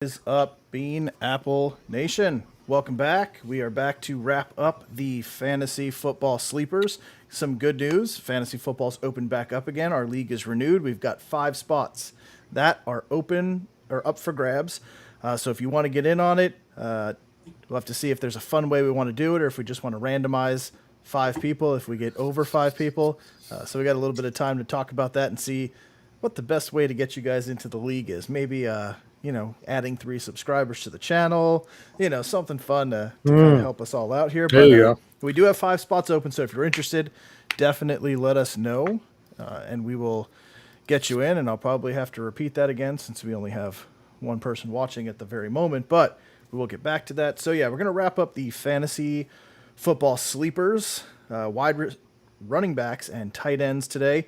Is up, Bean Apple Nation? Welcome back. We are back to wrap up the fantasy football sleepers. Some good news: fantasy football's opened back up again. Our league is renewed. We've got 5 spots that are open or up for grabs. So if you want to get in on it, we'll have to see if there's a fun way we want to do it, or if we just want to randomize 5 people. If we get over 5 people, so we got a little bit of time to talk about that and see what the best way to get you guys into the league is. Maybe adding 3 subscribers to the channel, something fun to kind of help us all out here. There But you go. we do have 5 spots open, so if you're interested, definitely let us know, and we will get you in. And I'll probably have to repeat that again since we only have one person watching at the very moment, but we will get back to that. So yeah, we're going to wrap up the fantasy football sleepers, running backs and tight ends today.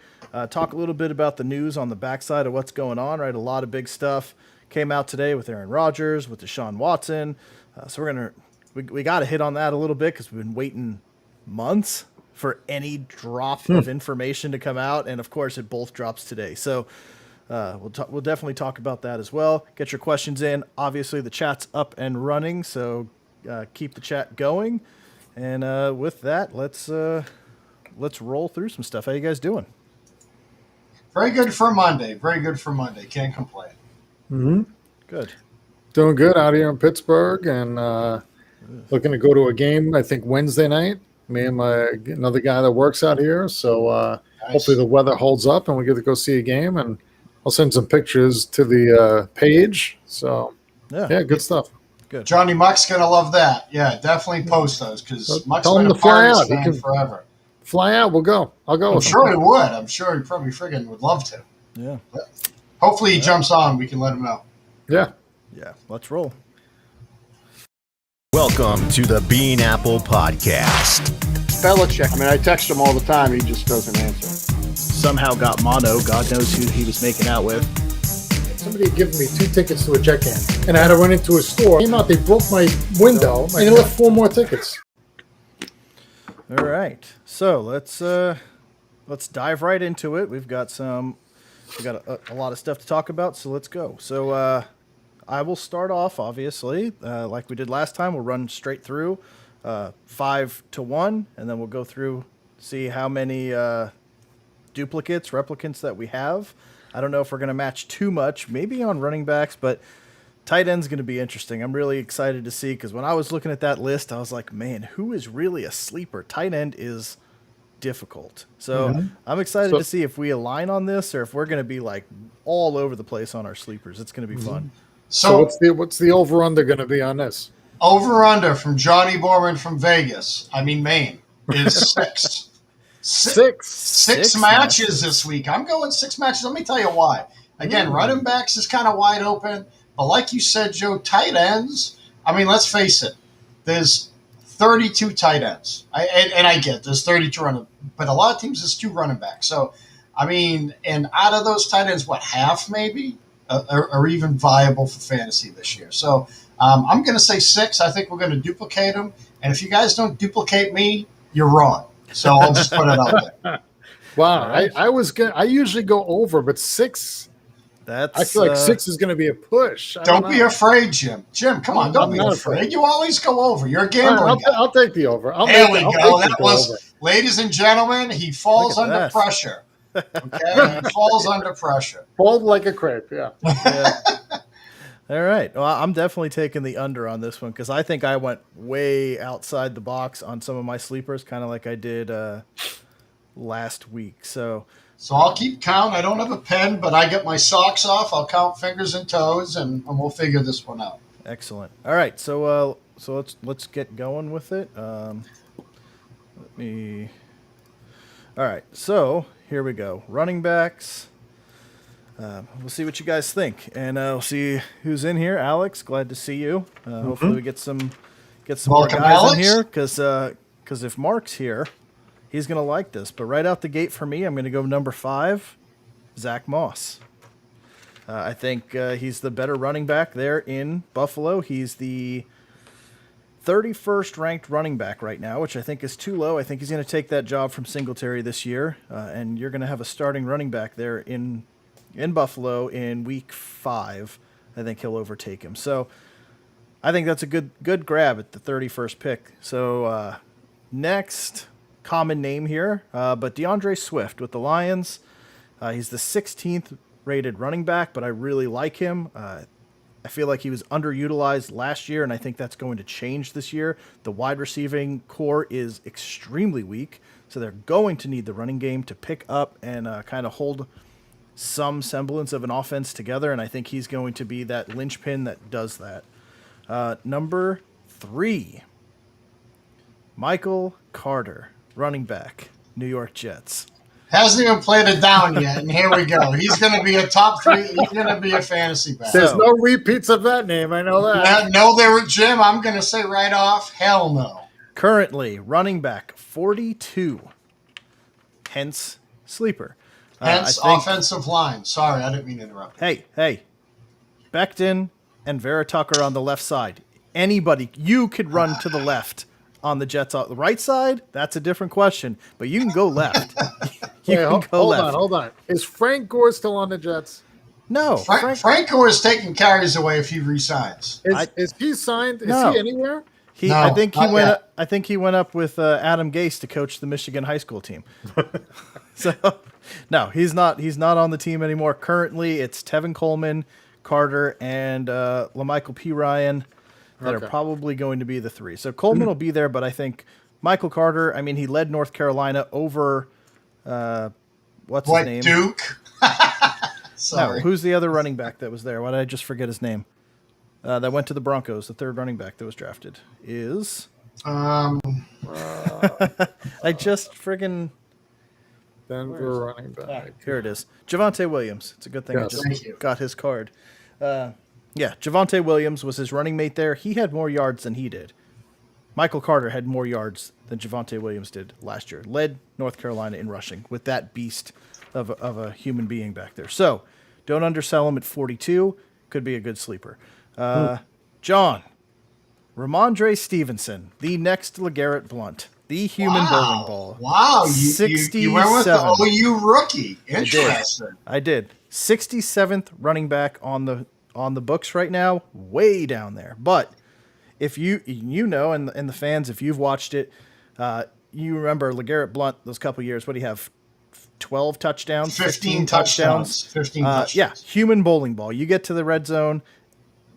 Talk a little bit about the news on the backside of what's going on, right? A lot of big stuff came out today with Aaron Rodgers, with Deshaun Watson. So we got to hit on that a little bit because we've been waiting months for any drop of information to come out. And of course it both drops today. So we'll definitely talk about that as well. Get your questions in. Obviously the chat's up and running, so keep the chat going. And with that, let's roll through some stuff. How you guys doing? Very good for Monday. Very good for Monday. Can't complain. Good. Doing good out here in Pittsburgh and looking to go to a game, I think, Wednesday night. Me and another guy that works out here. So Nice. hopefully the weather holds up and we get to go see a game. And I'll send some pictures to the page. So, yeah, good stuff. Good. Johnny Muck's going to love that. Yeah, definitely post those because Muck's tell him been a to fly Pirates out. He fan can- forever. Fly out, we'll go. I'll go I'm with sure him. he would. I'm sure he probably friggin' would love to. Yeah. Hopefully he jumps on. We can let him know. Yeah. Yeah. Let's roll. Welcome to the Bean Apple Podcast. Belichick. I mean, I text him all the time. He just doesn't answer. Somehow got mono. God knows who he was making out with. Somebody had given me 2 tickets to a Jet game, and I had to run into a store. Came out, they broke my window, and they left 4 more tickets. All right. So let's dive right into it. We've got a lot of stuff to talk about, so let's go. So I will start off, obviously, like we did last time. We'll run straight through 5 to 1, and then we'll go through, see how many replicants that we have. I don't know if we're going to match too much, maybe on running backs, but tight end's going to be interesting. I'm really excited to see because when I was looking at that list, I was like, man, who is really a sleeper? Tight end is difficult. So I'm excited to see if we align on this or if we're going to be like all over the place on our sleepers. It's going to be fun. So So, what's the over-under going to be on this? over-under from Johnny Borman from Maine, is 6. 6. Six matches this week. I'm going 6 matches. Let me tell you why. Again, running backs is kind of wide open. But like you said, Joe, tight ends, I mean, let's face it. There's 32 tight ends. I get there's 32 running, but a lot of teams there's 2 running backs. So, I mean, and out of those tight ends, half maybe are even viable for fantasy this year. So I'm going to say 6. I think we're going to duplicate them. And if you guys don't duplicate me, you're wrong. So I'll just put it out there. Wow, I usually go over, but 6. That's I feel like 6 is going to be a push. I Don't be know. afraid, Jim. Jim, come on, don't I'm be not afraid. afraid. You always go over. You're a All gambling right, guy. I'll take the over. There we I'll go. take That the was, over. ladies and gentlemen, he falls Look at under that. pressure. Okay, he falls under pressure. Fold like a crepe. Yeah. All right. Well, I'm definitely taking the under on this one because I think I went way outside the box on some of my sleepers, kind of like I did last week. So So I'll keep count. I don't have a pen, but I get my socks off. I'll count fingers and toes, and we'll figure this one out. excellent. All right. So let's get going with it. All right. So here we go. Running backs. We'll see what you guys think, and we'll see who's in here. Alex, glad to see you. Hopefully we get some more Welcome, guys Alex. in here because if Mark's here, he's gonna like this. But right out the gate for me, I'm gonna go number 5, Zach Moss. I think he's the better running back there in Buffalo. He's the 31st ranked running back right now, which I think is too low. I think he's going to take that job from Singletary this year, and you're going to have a starting running back there in Buffalo in week 5. I think he'll overtake him. So I think that's a good grab at the 31st pick. So next common name here, but DeAndre Swift with the Lions. He's the 16th rated running back, but I really like him. I feel like he was underutilized last year, and I think that's going to change this year. The wide receiving core is extremely weak, so they're going to need the running game to pick up and kind of hold some semblance of an offense together, and I think he's going to be that linchpin that does that. Number 3, Michael Carter, running back, New York Jets. Hasn't even played it down yet, and here we go. He's going to be a top 3. He's going to be a fantasy back. There's no repeats of that name. I know that. No, there were Jim. I'm going to say right off, hell no. Currently, running back 42, hence sleeper. Hence I think- offensive line. Sorry, I didn't mean to interrupt. Hey, Becton and Vera Tucker on the left side. Anybody, you could run to the left on the Jets. The right side, that's a different question, but you can go left. You Wait, can go left. hold on. Is Frank Gore still on the Jets? No, Franco is taking carries away if he resigns. Is he signed? Is No. he anywhere? No, I think he not went. yet. I think he went up with Adam Gase to coach the Michigan high school team. So, no, he's not. He's not on the team anymore. Currently, it's Tevin Coleman, Carter, and LaMichael P. Ryan that Okay. are probably going to be the 3. So Coleman will be there, but I think Michael Carter. I mean, he led North Carolina over. What's his What, name? Duke? No, Sorry. who's the other running back that was there? Why did I just forget his name? That went to the Broncos. The 3rd running back that was drafted is. I just friggin' Denver running back. here it is. Javonte Williams. It's a good thing I Yes. just Thank you. got his card. Yeah, Javonte Williams was his running mate there. He had more yards than he did. Michael Carter had more yards than Javonte Williams did last year. Led North Carolina in rushing with that beast of a human being back there. So don't undersell him at 42. Could be a good sleeper. John, Ramondre Stevenson, the next LeGarrette Blount, the human bowling ball. Wow. You went with the 67. OU rookie. Interesting. I did. 67th running back on the books right now, way down there. But if you know, and the fans, if you've watched it, you remember LeGarrette Blount those couple years. What do you have? 12 touchdowns, 15 touchdowns. 15 touchdowns. Yeah, human bowling ball. You get to the red zone,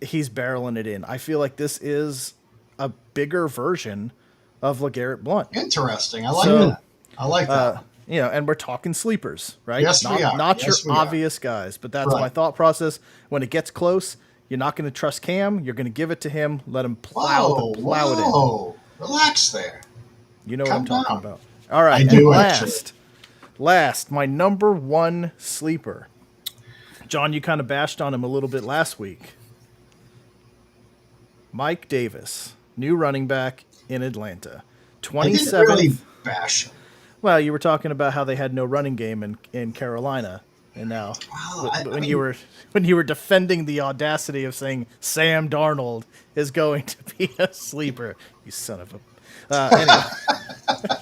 he's barreling it in. I feel like this is a bigger version of LeGarrette Blount. Interesting. I like So, that. I like that. And we're talking sleepers, right? Yes, not, we are. Not Yes, your we are. obvious guys, but that's Right. my thought process. When it gets close, you're not going to trust Cam. You're going to give it to him. Let him plow it in. Whoa. Relax there. You know what Calm I'm talking down. about. All right. I and do, actually. last, my number 1 sleeper. John, you kind of bashed on him a little bit last week. Mike Davis, new running back in Atlanta. I didn't 27th. really bash him. Well, you were talking about how they had no running game in Oh, Carolina, and now Wow, I when mean- you were defending the audacity of saying Sam Darnold is going to be a sleeper, you son of a. Anyway,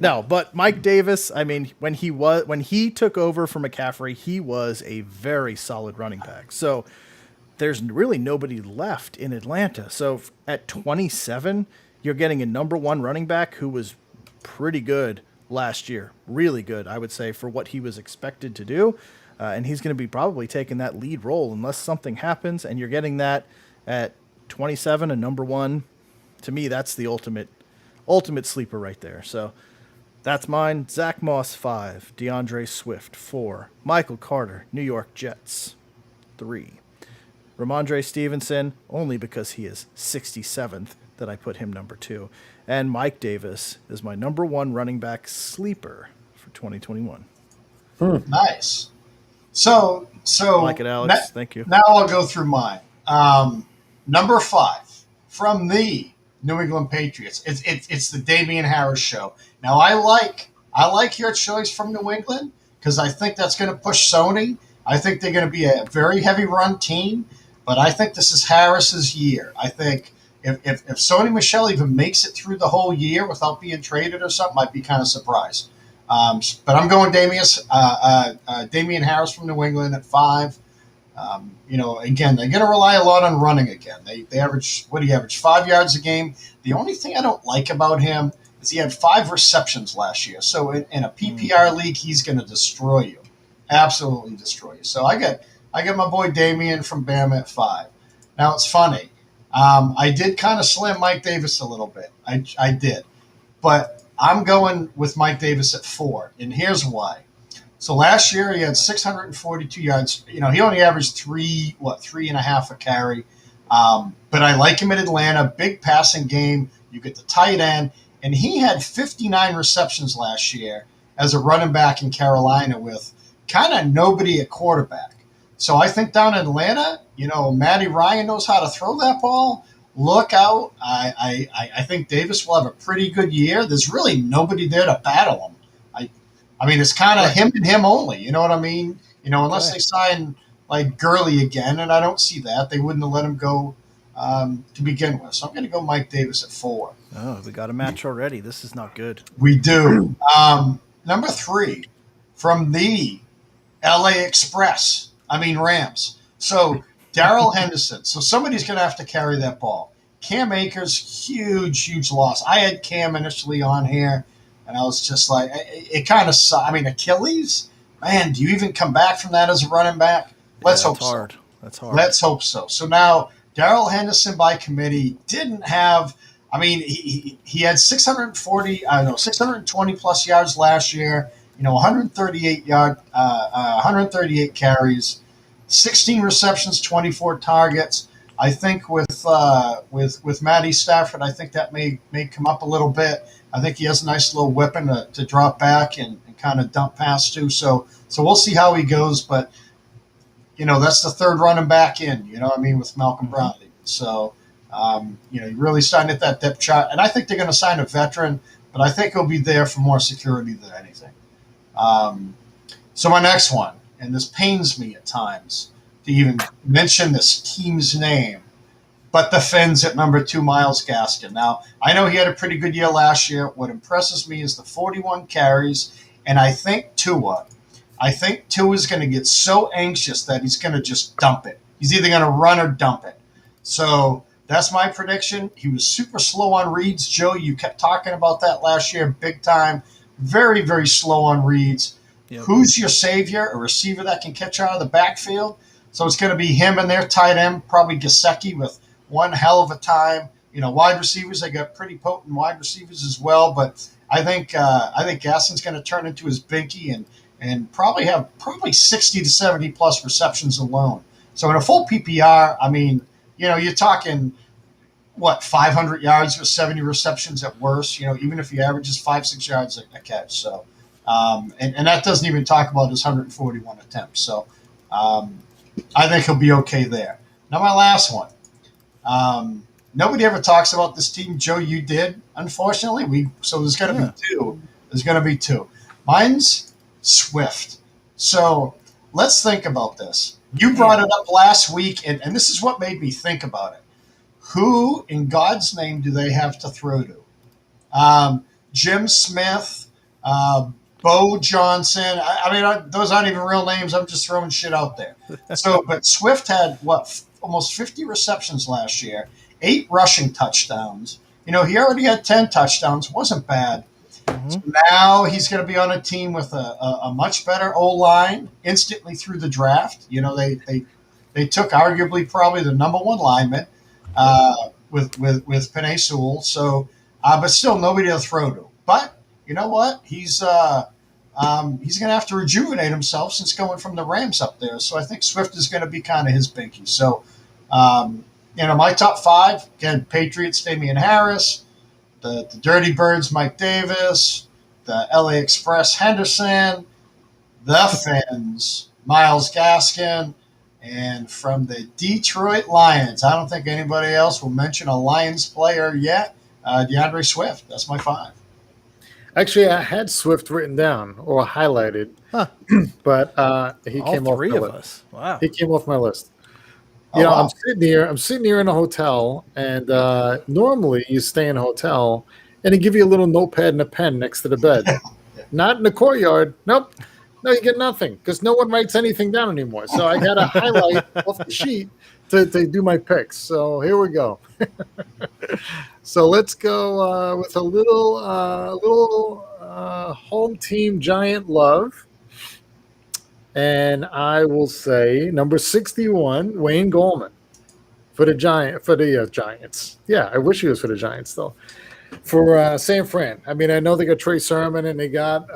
no, but Mike Davis. I mean, when he took over for McCaffrey, he was a very solid running back. So there's really nobody left in Atlanta. So at 27, you're getting a number 1 running back who was pretty good last year. Really good, I would say, for what he was expected to do. And he's going to be probably taking that lead role unless something happens. And you're getting that at 27, a number 1. To me, that's the ultimate sleeper right there. So that's mine. Zach Moss, 5. DeAndre Swift, 4. Michael Carter, New York Jets, 3. Ramondre Stevenson, only because he is 67th that I put him number 2. And Mike Davis is my number 1 running back sleeper for 2021. Nice. So Like it, Alex. Thank you. Now I'll go through mine. Number 5 from the New England Patriots. It's the Damian Harris show. Now I like your choice from New England because I think that's going to push Sony. I think they're going to be a very heavy run team, but I think this is Harris's year. I think if Sony Michel even makes it through the whole year without being traded or something, I'd be kind of surprised. But I'm going Damian Harris from New England at 5. Again, they're going to rely a lot on running again. They average, what do you average, 5 yards a game? The only thing I don't like about him is he had 5 receptions last year. So in a PPR league, he's going to destroy you, absolutely destroy you. So I get my boy Damian from Bama at 5. Now it's funny. I did kind of slam Mike Davis a little bit. I did, but I'm going with Mike Davis at 4, and here's why. So last year he had 642 yards. He only averaged 3.5 a carry. But I like him at Atlanta. Big passing game. You get the tight end, and he had 59 receptions last year as a running back in Carolina with kind of nobody at quarterback. So I think down in Atlanta, Matty Ryan knows how to throw that ball. Look out. I think Davis will have a pretty good year. There's really nobody there to battle him. I mean, it's kind of him and him only. You know what I mean? Unless they sign like Gurley again, and I don't see that. They wouldn't have let him go to begin with. So I'm going to go Mike Davis at 4. Oh, we got a match already. This is not good. We do. Number 3 from the Rams. So Darrell Henderson. So somebody's going to have to carry that ball. Cam Akers, huge loss. I had Cam initially on here. And I was just like, it kind of sucks. I mean, Achilles, man, do you even come back from that as a running back? Let's hope so. That's hard. Let's hope so. So now Darrell Henderson by committee didn't have, he had 620 plus yards last year, 138 carries, 16 receptions, 24 targets. I think with Matty Stafford, I think that may come up a little bit. I think he has a nice little weapon to drop back and kind of dump past to. So we'll see how he goes. But, that's the third running back in, with Malcolm Brown. So, you're really starting at that depth chart. And I think they're going to sign a veteran, but I think he'll be there for more security than anything. So my next one, and this pains me at times to even mention this team's name, but the Fins at number 2, Myles Gaskin. Now, I know he had a pretty good year last year. What impresses me is the 41 carries, and I think Tua is going to get so anxious that he's going to just dump it. He's either going to run or dump it. So that's my prediction. He was super slow on reads. Joe, you kept talking about that last year, big time. Very, very slow on reads. Yep. Who's your savior? A receiver that can catch out of the backfield? So it's going to be him and their tight end, probably Gesicki with one hell of a time. Wide receivers, they got pretty potent wide receivers as well. But I think Gaskin's going to turn into his binky and probably have 60 to 70 plus receptions alone. So in a full PPR, you're talking, 500 yards with 70 receptions at worst, even if he averages 5-6 yards a catch. So, and that doesn't even talk about his 141 attempts. So I think he'll be okay there. Now my last one. Nobody ever talks about this team. Joe, you did, unfortunately. So there's going to be 2. There's going to be 2. Mine's Swift. So let's think about this. You brought it up last week, and this is what made me think about it. Who, in God's name, do they have to throw to? Jim Smith, Bo Johnson. Those aren't even real names. I'm just throwing shit out there. So, but Swift had, almost 50 receptions last year, 8 rushing touchdowns. He already had 10 touchdowns. Wasn't bad. Mm-hmm. So now he's going to be on a team with a much better O-line instantly through the draft. They took arguably probably the number 1 lineman with Penei Sewell. So, but still nobody to throw to. But you know what? He's going to have to rejuvenate himself since going from the Rams up there. So I think Swift is going to be kind of his binky. So, my top 5, again, Patriots, Damian Harris, the Dirty Birds, Mike Davis, the LA Express, Henderson, the Fins, Myles Gaskin, and from the Detroit Lions, I don't think anybody else will mention a Lions player yet, DeAndre Swift. That's my 5. Actually, I had Swift written down or highlighted, but he came off my list. Wow. He came off my list. Wow. I'm sitting here in a hotel, and normally you stay in a hotel, and they give you a little notepad and a pen next to the bed. Not in the courtyard. Nope. No, you get nothing because no one writes anything down anymore. So I got to highlight off the sheet to do my picks. So here we go. So let's go with a little home team Giant love. And I will say number 61, Wayne Goldman for the Giants. Yeah, I wish he was for the Giants though. For San Fran. I mean, I know they got Trey Sermon and they got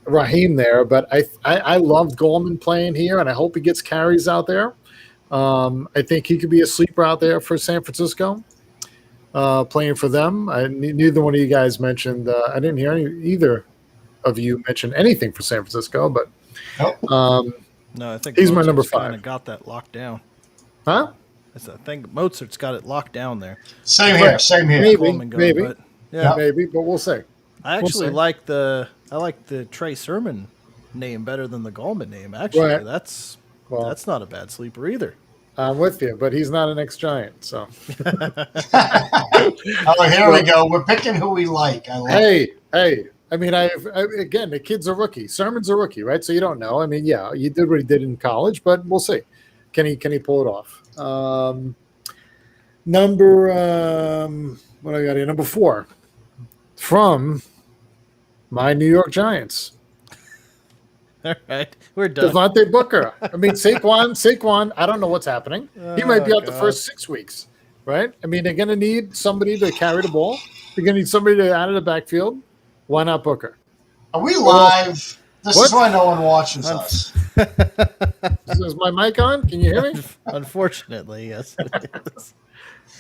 Raheem there, but I loved Goldman playing here, and I hope he gets carries out there. I think he could be a sleeper out there for San Francisco, playing for them. Neither one of you guys mentioned. I didn't hear either of you mention anything for San Francisco, but Nope. No, I think he's my Mozart's number kinda 5. got that locked down. Huh? I think Mozart's got it locked down there. Same here. Same here. Maybe, Coleman going, but Yeah. maybe, but we'll see. I We'll actually see. like the Trey Sermon name better than the Gallman name. Actually, Right. that's Well, not a bad sleeper either. I'm with you, but he's not an ex-Giant, so. Oh, here we go. We're picking who we like. I like Hey. I mean, again, the kid's a rookie. Sermon's a rookie, right? So you don't know. I mean, yeah, you did what he did in college, but we'll see. Can he pull it off? What I got here? Number 4 from my New York Giants, All right, we're done. Devontae Booker. I mean, Saquon. I don't know what's happening. He might be out the God. first 6 weeks, right? I mean, they're going to need somebody to carry the ball. They're going to need somebody to out of the backfield. Why not Booker? Are we live? This What? is why no one watches us. Is my mic on? Can you hear me? Unfortunately, yes. it is.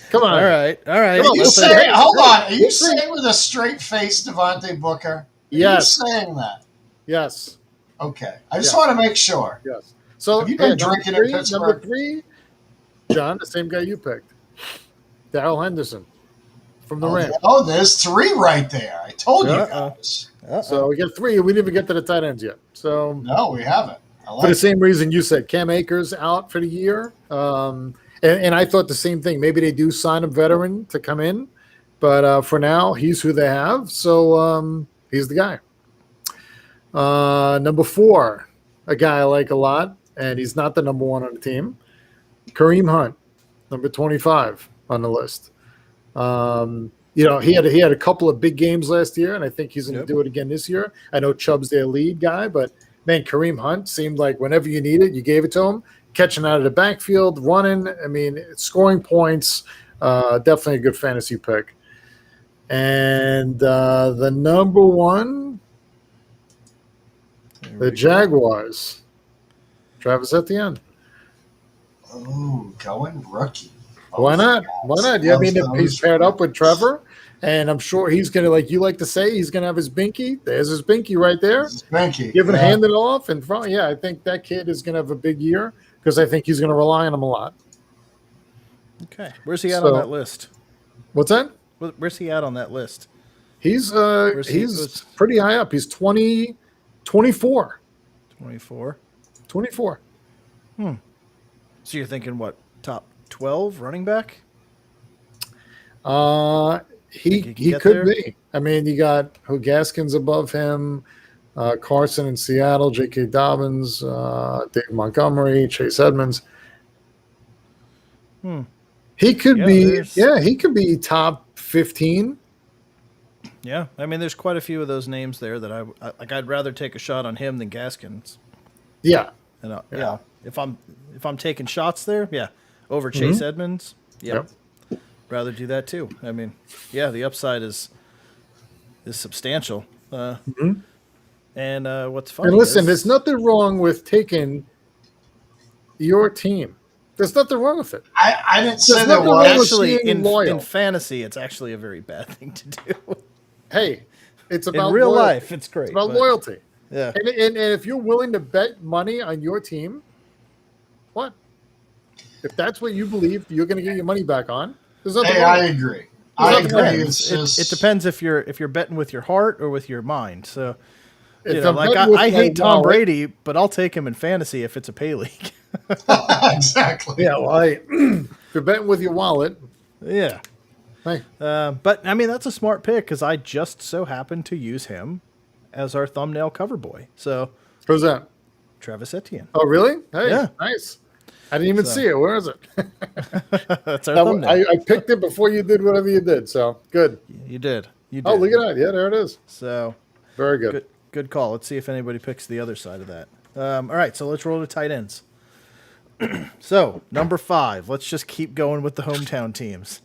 Come on. All right. Come on, Are you let's Well, saying, hold on, are you let's see. saying with a straight face Devontae Booker? Are Yes. you saying that? Yes. Okay. I just Yeah. want to make sure. Yes. So Have you been number drinking in 3, Pittsburgh? Number 3, John, the same guy you picked, Darrell Henderson from the Rams. Oh, there's 3 right there. I told you Uh-oh. guys. So we got 3. We didn't even get to the tight ends yet. So No, we haven't. I for like the it. same reason you said, Cam Akers out for the year. And I thought the same thing. Maybe they do sign a veteran to come in, but for now, he's who they have. So he's the guy. Number 4, a guy I like a lot, and he's not the number 1 on the team. Kareem Hunt, number 25 on the list. He had a couple of big games last year, and I think he's going to do it again this year. I know Chubb's their lead guy, but man, Kareem Hunt seemed like whenever you need it, you gave it to him. Catching out of the backfield, running. I mean, scoring points. Definitely a good fantasy pick. And the number 1, the Jaguars. Travis Etienne. Ooh, going rookie. Why not? Why not? Yeah, I mean, if Love he's those paired up with Trevor, and I'm sure he's going to, like you like to say, he's going to have his binky. There's his binky right there. Spanky. Giving hand it off in front. Yeah, I think that kid is going to have a big year because I think he's going to rely on him a lot. Okay. Where's he at So- on that list? What's that? Where's he at on that list? He's Where's pretty high up. He's 24. 24. 24. So you're thinking what? Top 12 running back? He Think he can get could there? be. I mean, you got Gaskins above him, Carson in Seattle, J.K. Dobbins, Dave Montgomery, Chase Edmonds. He could he could be top 15. Yeah. I mean, there's quite a few of those names there that I'd rather take a shot on him than Gaskins. Yeah. And if I'm taking shots there, over Chase Edmonds, Yep. rather do that too. I mean, the upside is substantial. And what's funny? And listen, is, there's nothing wrong with taking your team. There's nothing wrong with it. I didn't say There's there nothing wrong was. with actually being loyal. in fantasy, it's actually a very bad thing to do. Hey, it's In about real loyalty. life, it's great. It's about but- loyalty. Yeah. And if you're willing to bet money on your team, what? If that's what you believe you're going to get your money back on, there's nothing Hey, wrong. I agree. I It agree. depends. It's just, It depends if you're betting with your heart or with your mind. So, If you know, I'm like betting with I my hate Tom wallet- Brady, but I'll take him in fantasy if it's a pay league. exactly. Yeah, well, if you're betting with your wallet, Yeah. hey, But I mean, that's a smart pick because I just so happened to use him as our thumbnail cover boy. So Who's that? Travis Etienne. Oh, really? Hey, Yeah. nice. I didn't even see it. Where is it? That's our No, thumbnail. I picked it before you did whatever you did. So good. You did. Oh, look at that. Yeah, there it is. So Very good. good call. Let's see if anybody picks the other side of that. All right, so let's roll to tight ends. So number 5. Let's just keep going with the hometown teams.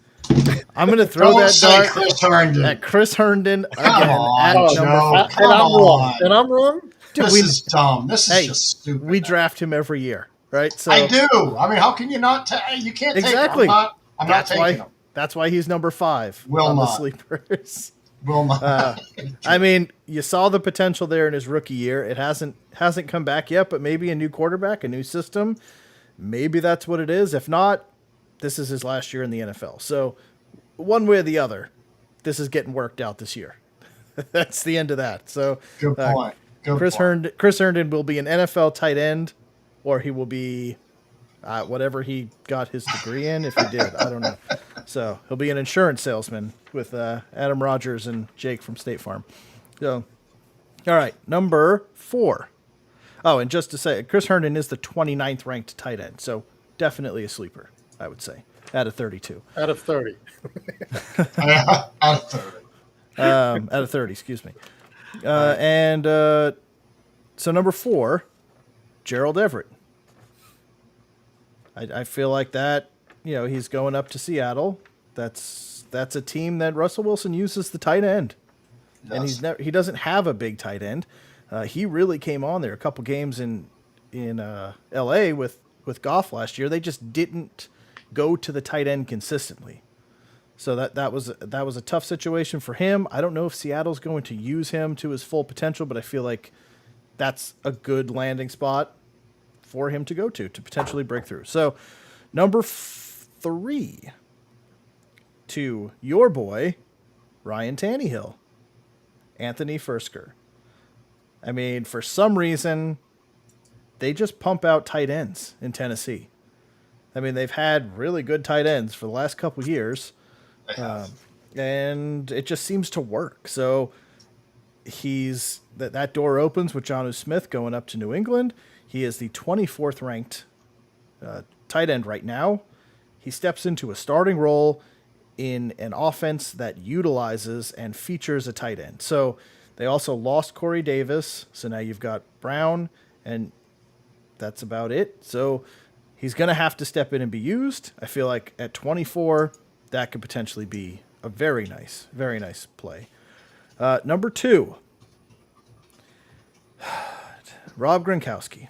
I'm going to throw Don't that say dart Chris Herndon. at Chris Herndon again on, at Joe. number 5. Come And I'm wrong. on. And I'm wrong. Dude, This is dumb. This is Hey, just stupid. we draft him every year, right? So I do. I mean, how can you not? You can't Exactly. take him. I'm not that's taking why him. that's why he's number 5 Will on the not. sleepers. Will not. I mean, you saw the potential there in his rookie year. It hasn't come back yet, but maybe a new quarterback, a new system, maybe that's what it is. If not, this is his last year in the NFL. So one way or the other, this is getting worked out this year. That's the end of that. So Good point. Good Chris point. Herndon will be an NFL tight end, or he will be whatever he got his degree in. If he did, I don't know. So he'll be an insurance salesman with Adam Rogers and Jake from State Farm. So, all right, number 4. Oh, and just to say, Chris Herndon is the 29th ranked tight end, so definitely a sleeper, I would say, out of 32. Out of 30. Out of 30. Out of 30, excuse me. So number 4, Gerald Everett. I feel like that, he's going up to Seattle. That's a team that Russell Wilson uses the tight end. And he doesn't have a big tight end. He really came on there a couple games in LA with Goff last year. They just didn't go to the tight end consistently. So that was a tough situation for him. I don't know if Seattle's going to use him to his full potential, but I feel like that's a good landing spot for him to go to potentially break through. So number 3 to your boy, Ryan Tannehill, Anthony Fursker. I mean, for some reason, they just pump out tight ends in Tennessee. I mean, they've had really good tight ends for the last couple of years. And it just seems to work. So that door opens with Jonnu Smith going up to New England. He is the 24th ranked tight end right now. He steps into a starting role in an offense that utilizes and features a tight end. So they also lost Corey Davis. So now you've got Brown, and that's about it. So he's going to have to step in and be used. I feel like at 24, that could potentially be a very nice play. Number 2, Rob Gronkowski.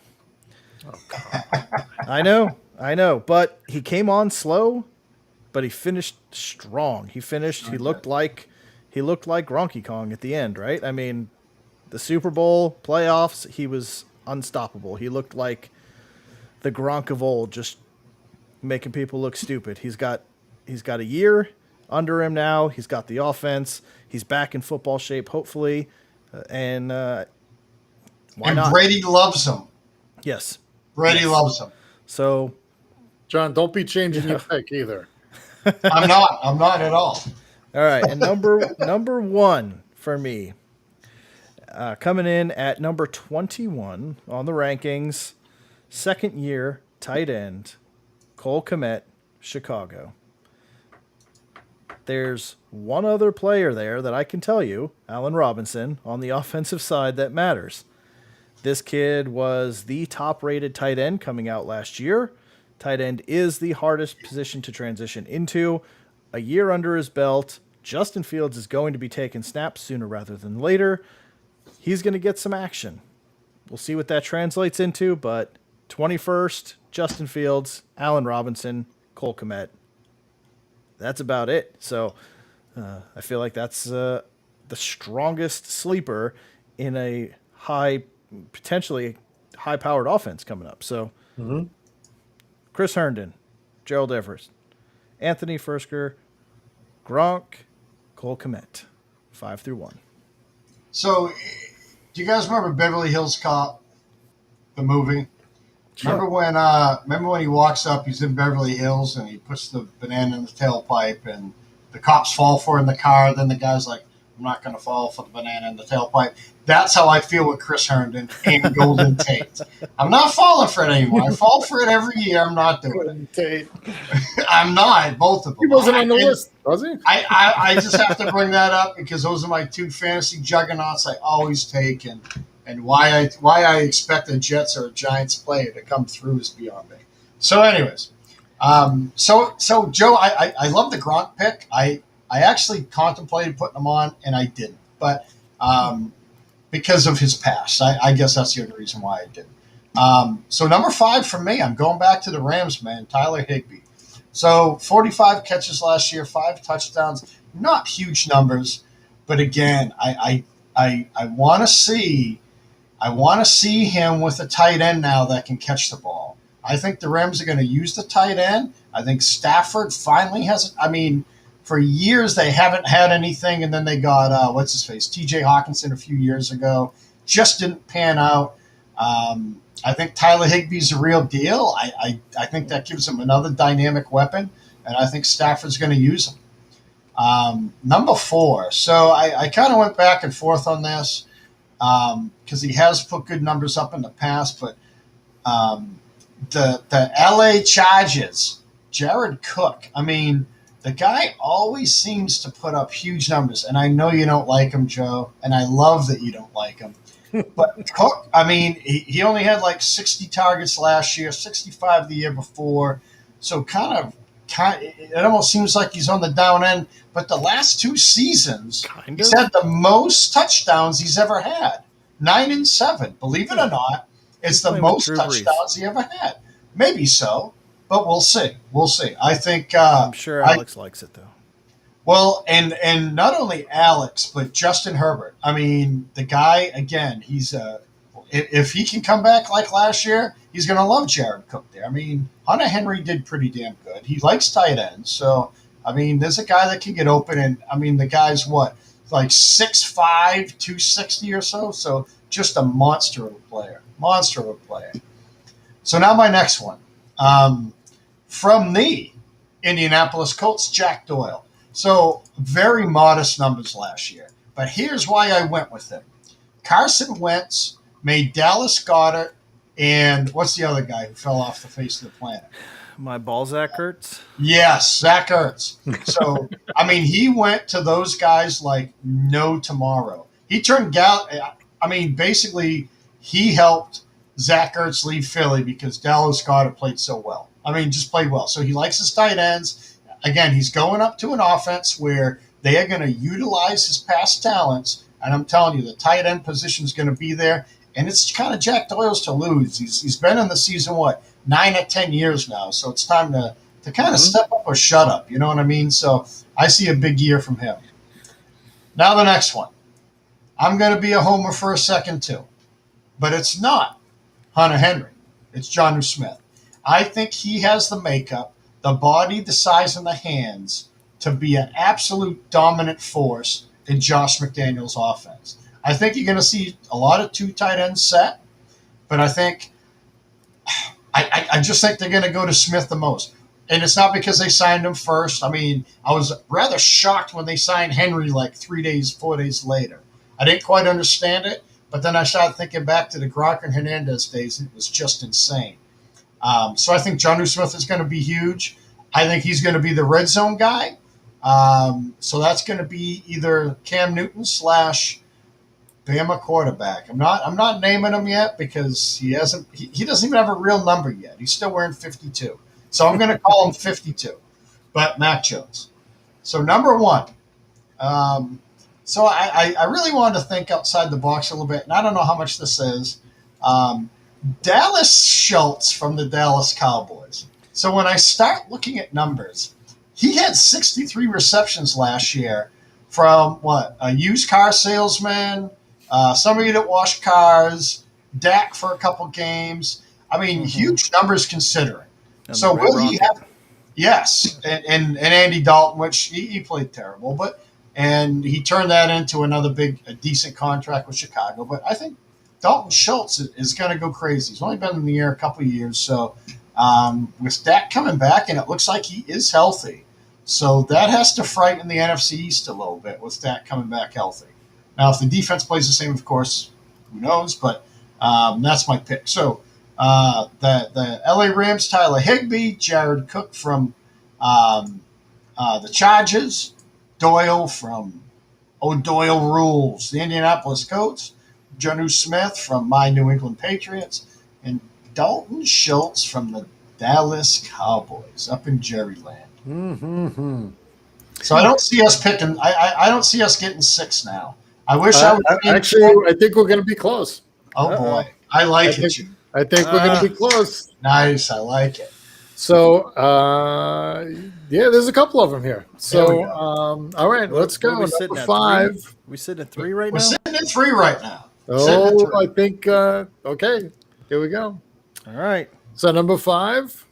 I know, but he came on slow, but he finished strong. He looked like Gronky Kong at the end, right? I mean, the Super Bowl playoffs, he was unstoppable. He looked like the Gronk of old, just making people look stupid. He's got a year under him now. He's got the offense. He's back in football shape, hopefully. And why not? Brady loves him. Yes. Brady loves him. So, John, don't be changing your pick either. I'm not at all. all right. And number 1 for me, coming in at number 21 on the rankings, second year tight end, Cole Kmet, Chicago. There's one other player there that I can tell you, Allen Robinson, on the offensive side that matters. This kid was the top-rated tight end coming out last year. Tight end is the hardest position to transition into. A year under his belt, Justin Fields is going to be taking snaps sooner rather than later. He's going to get some action. We'll see what that translates into, but 21st, Justin Fields, Allen Robinson, Cole Kmet. That's about it. So I feel like that's the strongest sleeper in a potentially high-powered offense coming up. So Chris Herndon, Gerald Everett, Anthony Fursker, Gronk, Cole Kmet, 5 through 1. So, do you guys remember Beverly Hills Cop, the movie? Sure. Remember when he walks up, he's in Beverly Hills, and he puts the banana in the tailpipe, and the cops fall for him in the car. Then the guy's like, I'm not going to fall for the banana in the tailpipe. That's how I feel with Chris Herndon and Golden Tate. I'm not falling for it anymore. I fall for it every year. I'm not doing it. I'm not, both of them. He wasn't on the list, was he? I just have to bring that up because those are my two fantasy juggernauts I always take, and why I expect a Jets or a Giants player to come through is beyond me. So, anyways, so Joe, I love the Gronk pick. I actually contemplated putting him on, and I didn't, but because of his past, I guess that's the only reason why I didn't. So number 5 for me, I'm going back to the Rams, man, Tyler Higbee. So 45 catches last year, 5 touchdowns, not huge numbers, but again, I want to see him with a tight end now that can catch the ball. I think the Rams are going to use the tight end. I think Stafford finally has. I mean, for years they haven't had anything, and then they got what's his face, T.J. Hawkinson a few years ago. Just didn't pan out. I think Tyler Higbee's a real deal. I think that gives him another dynamic weapon, and I think Stafford's going to use him. Number 4. So I kind of went back and forth on this because he has put good numbers up in the past, but the L.A. Chargers, Jared Cook. I mean, the guy always seems to put up huge numbers, and I know you don't like him, Joe, and I love that you don't like him. But Cook, I mean, he only had like 60 targets last year, 65 the year before. So it almost seems like he's on the down end. But the last 2 seasons, he's had the most touchdowns he's ever had, 9 and 7. Believe it or not, it's the most touchdowns he ever had. Maybe so, but we'll see. We'll see. I think I'm sure Alex likes it though. Well, and not only Alex, but Justin Herbert. I mean, the guy, again, he's if he can come back like last year, he's going to love Jared Cook there. I mean, Hunter Henry did pretty damn good. He likes tight ends. So, I mean, there's a guy that can get open. And, I mean, the guy's what, like 6'5", 260 or so? So, just a monster of a player. Monster of a player. So, now my next one. From the Indianapolis Colts, Jack Doyle. So, very modest numbers last year. But here's why I went with him. Carson Wentz made Dallas Goedert and what's the other guy who fell off the face of the planet? My Balzac Ertz? Yes, Zach Ertz. So, I mean, he went to those guys like no tomorrow. He turned basically he helped Zach Ertz leave Philly because Dallas Goedert played so well. I mean, just played well. So he likes his tight ends. Again, he's going up to an offense where they are going to utilize his past talents. And I'm telling you, the tight end position is going to be there. And it's kind of Jack Doyle's to lose. He's been in the season, 9 or 10 years now. So it's time to kind of step up or shut up. You know what I mean? So I see a big year from him. Now the next one. I'm going to be a homer for a second too. But it's not Hunter Henry. It's Jonnu Smith. I think he has the makeup, the body, the size, and the hands to be an absolute dominant force in Josh McDaniels' offense. I think you're going to see a lot of 2 tight ends set, but I just think they're going to go to Smith the most. And it's not because they signed him first. I mean, I was rather shocked when they signed Henry like 4 days later. I didn't quite understand it, but then I started thinking back to the Gronk and Hernandez days. It was just insane. So I think Jonnu Smith is going to be huge. I think he's going to be the red zone guy. So that's going to be either Cam Newton / Bama quarterback. I'm not naming him yet because he doesn't even have a real number yet. He's still wearing 52. So I'm going to call him 52. But Mac Jones. So number 1. So I really wanted to think outside the box a little bit, and I don't know how much this is. Dallas Schultz from the Dallas Cowboys. So when I start looking at numbers, he had 63 receptions last year from a used car salesman, somebody that washed cars, Dak for a couple games. I mean, huge numbers considering. And so will he have? Yes, and Andy Dalton, which he played terrible, and he turned that into a decent contract with Chicago. But I think Dalton Schultz is going to go crazy. He's only been in the air a couple of years, so with Dak coming back, and it looks like he is healthy. So that has to frighten the NFC East a little bit with Dak coming back healthy. Now, if the defense plays the same, of course, who knows? But that's my pick. So the LA Rams, Tyler Higbee, Jared Cook from the Chargers, Doyle from O'Doyle Rules, the Indianapolis Colts, Jonnu Smith from my New England Patriots, and Dalton Schultz from the Dallas Cowboys up in Jerryland. Mm-hmm. So I don't see us picking. I don't see us getting 6 now. I wish I would. Actually, I think we're going to be close. Oh boy, I like it. Jim. I think we're going to be close. Nice, I like it. So, yeah, there's a couple of them here. There we So, go. all right, let's What are go. we sitting Number at, 5. 3? We sitting at 3 right We're now? sitting at 3 right now. Sitting at Oh, 3. I think, okay, here we go. All right. So, number 5,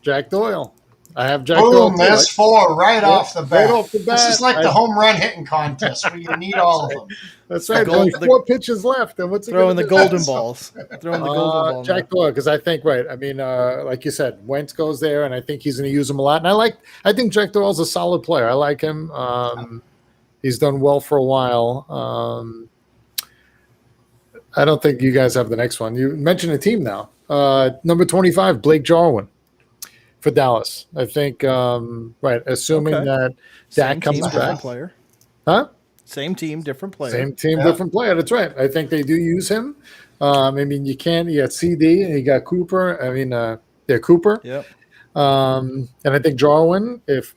Jack Doyle. I have Jack Doyle. Boom, too. there's 4 right off the bat. Right off the bat. This is like the home run hitting contest where you need all of them. That's right. gold- Only 4 pitches left. And what's he Throwing gonna the do? golden balls. Throwing the golden ball. Jack Doyle, because I think right. I mean, like you said, Wentz goes there, and I think he's going to use him a lot. And I think Jack Doyle's a solid player. I like him. He's done well for a while. I don't think you guys have the next one. You mentioned a team now. Number 25, Blake Jarwin for Dallas. I think right. Assuming Okay. that Same Dak comes team, back, different player. huh? Same team, different player. Same team, Yeah. different player. That's right. I think they do use him. I mean, you got CD and you got Cooper. I mean, Cooper. Yep. And I think Jarwin, if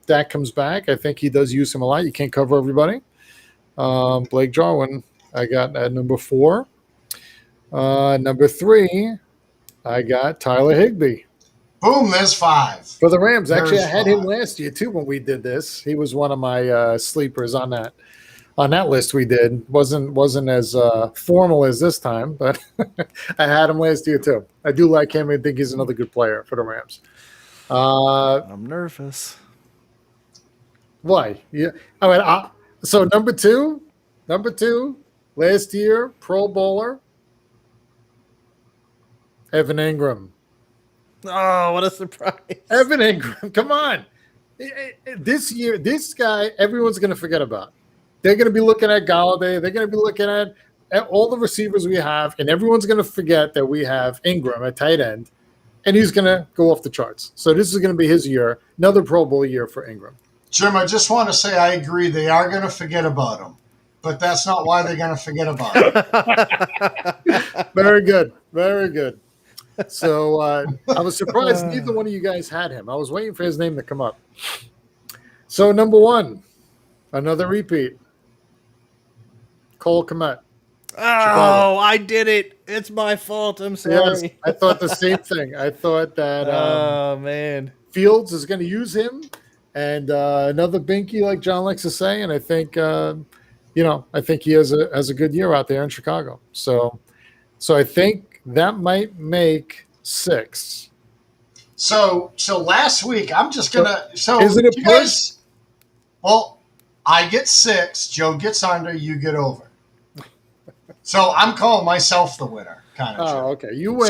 Dak comes back, I think he does use him a lot. You can't cover everybody. Blake Jarwin, I got at number 4. Number 3, I got Tyler Higbee. Boom, there's 5. For the Rams, actually, I There's had him 5. last year too when we did this. He was one of my sleepers on that list we did. wasn't as formal as this time, but I had him last year too. I do like him. I think he's another good player for the Rams. I'm nervous. Why? Yeah. All right. So number two, last year Pro Bowler, Evan Ingram. Oh, what a surprise. Evan Ingram, come on. This year, this guy, everyone's going to forget about. They're going to be looking at Galladay. They're going to be looking at all the receivers we have, and everyone's going to forget that we have Ingram at tight end, and he's going to go off the charts. So this is going to be his year, another Pro Bowl year for Ingram. Jim, I just want to say I agree. They are going to forget about him, but that's not why they're going to forget about him. Very good. Very good. So I was surprised neither one of you guys had him. I was waiting for his name to come up. So number 1, another repeat. Cole Kmet. Oh, I did it. It's my fault. I'm sorry. Yes, I thought the same thing. I thought that Oh, man. Fields is going to use him, and another binky like John likes to say. And I think, I think he has a good year out there in Chicago. So I think that might make 6. So last week, I'm just going to. So Is it a you guys? Well, I get 6. Joe gets under. You get over. So I'm calling myself the winner, kind of. Oh, okay. You win.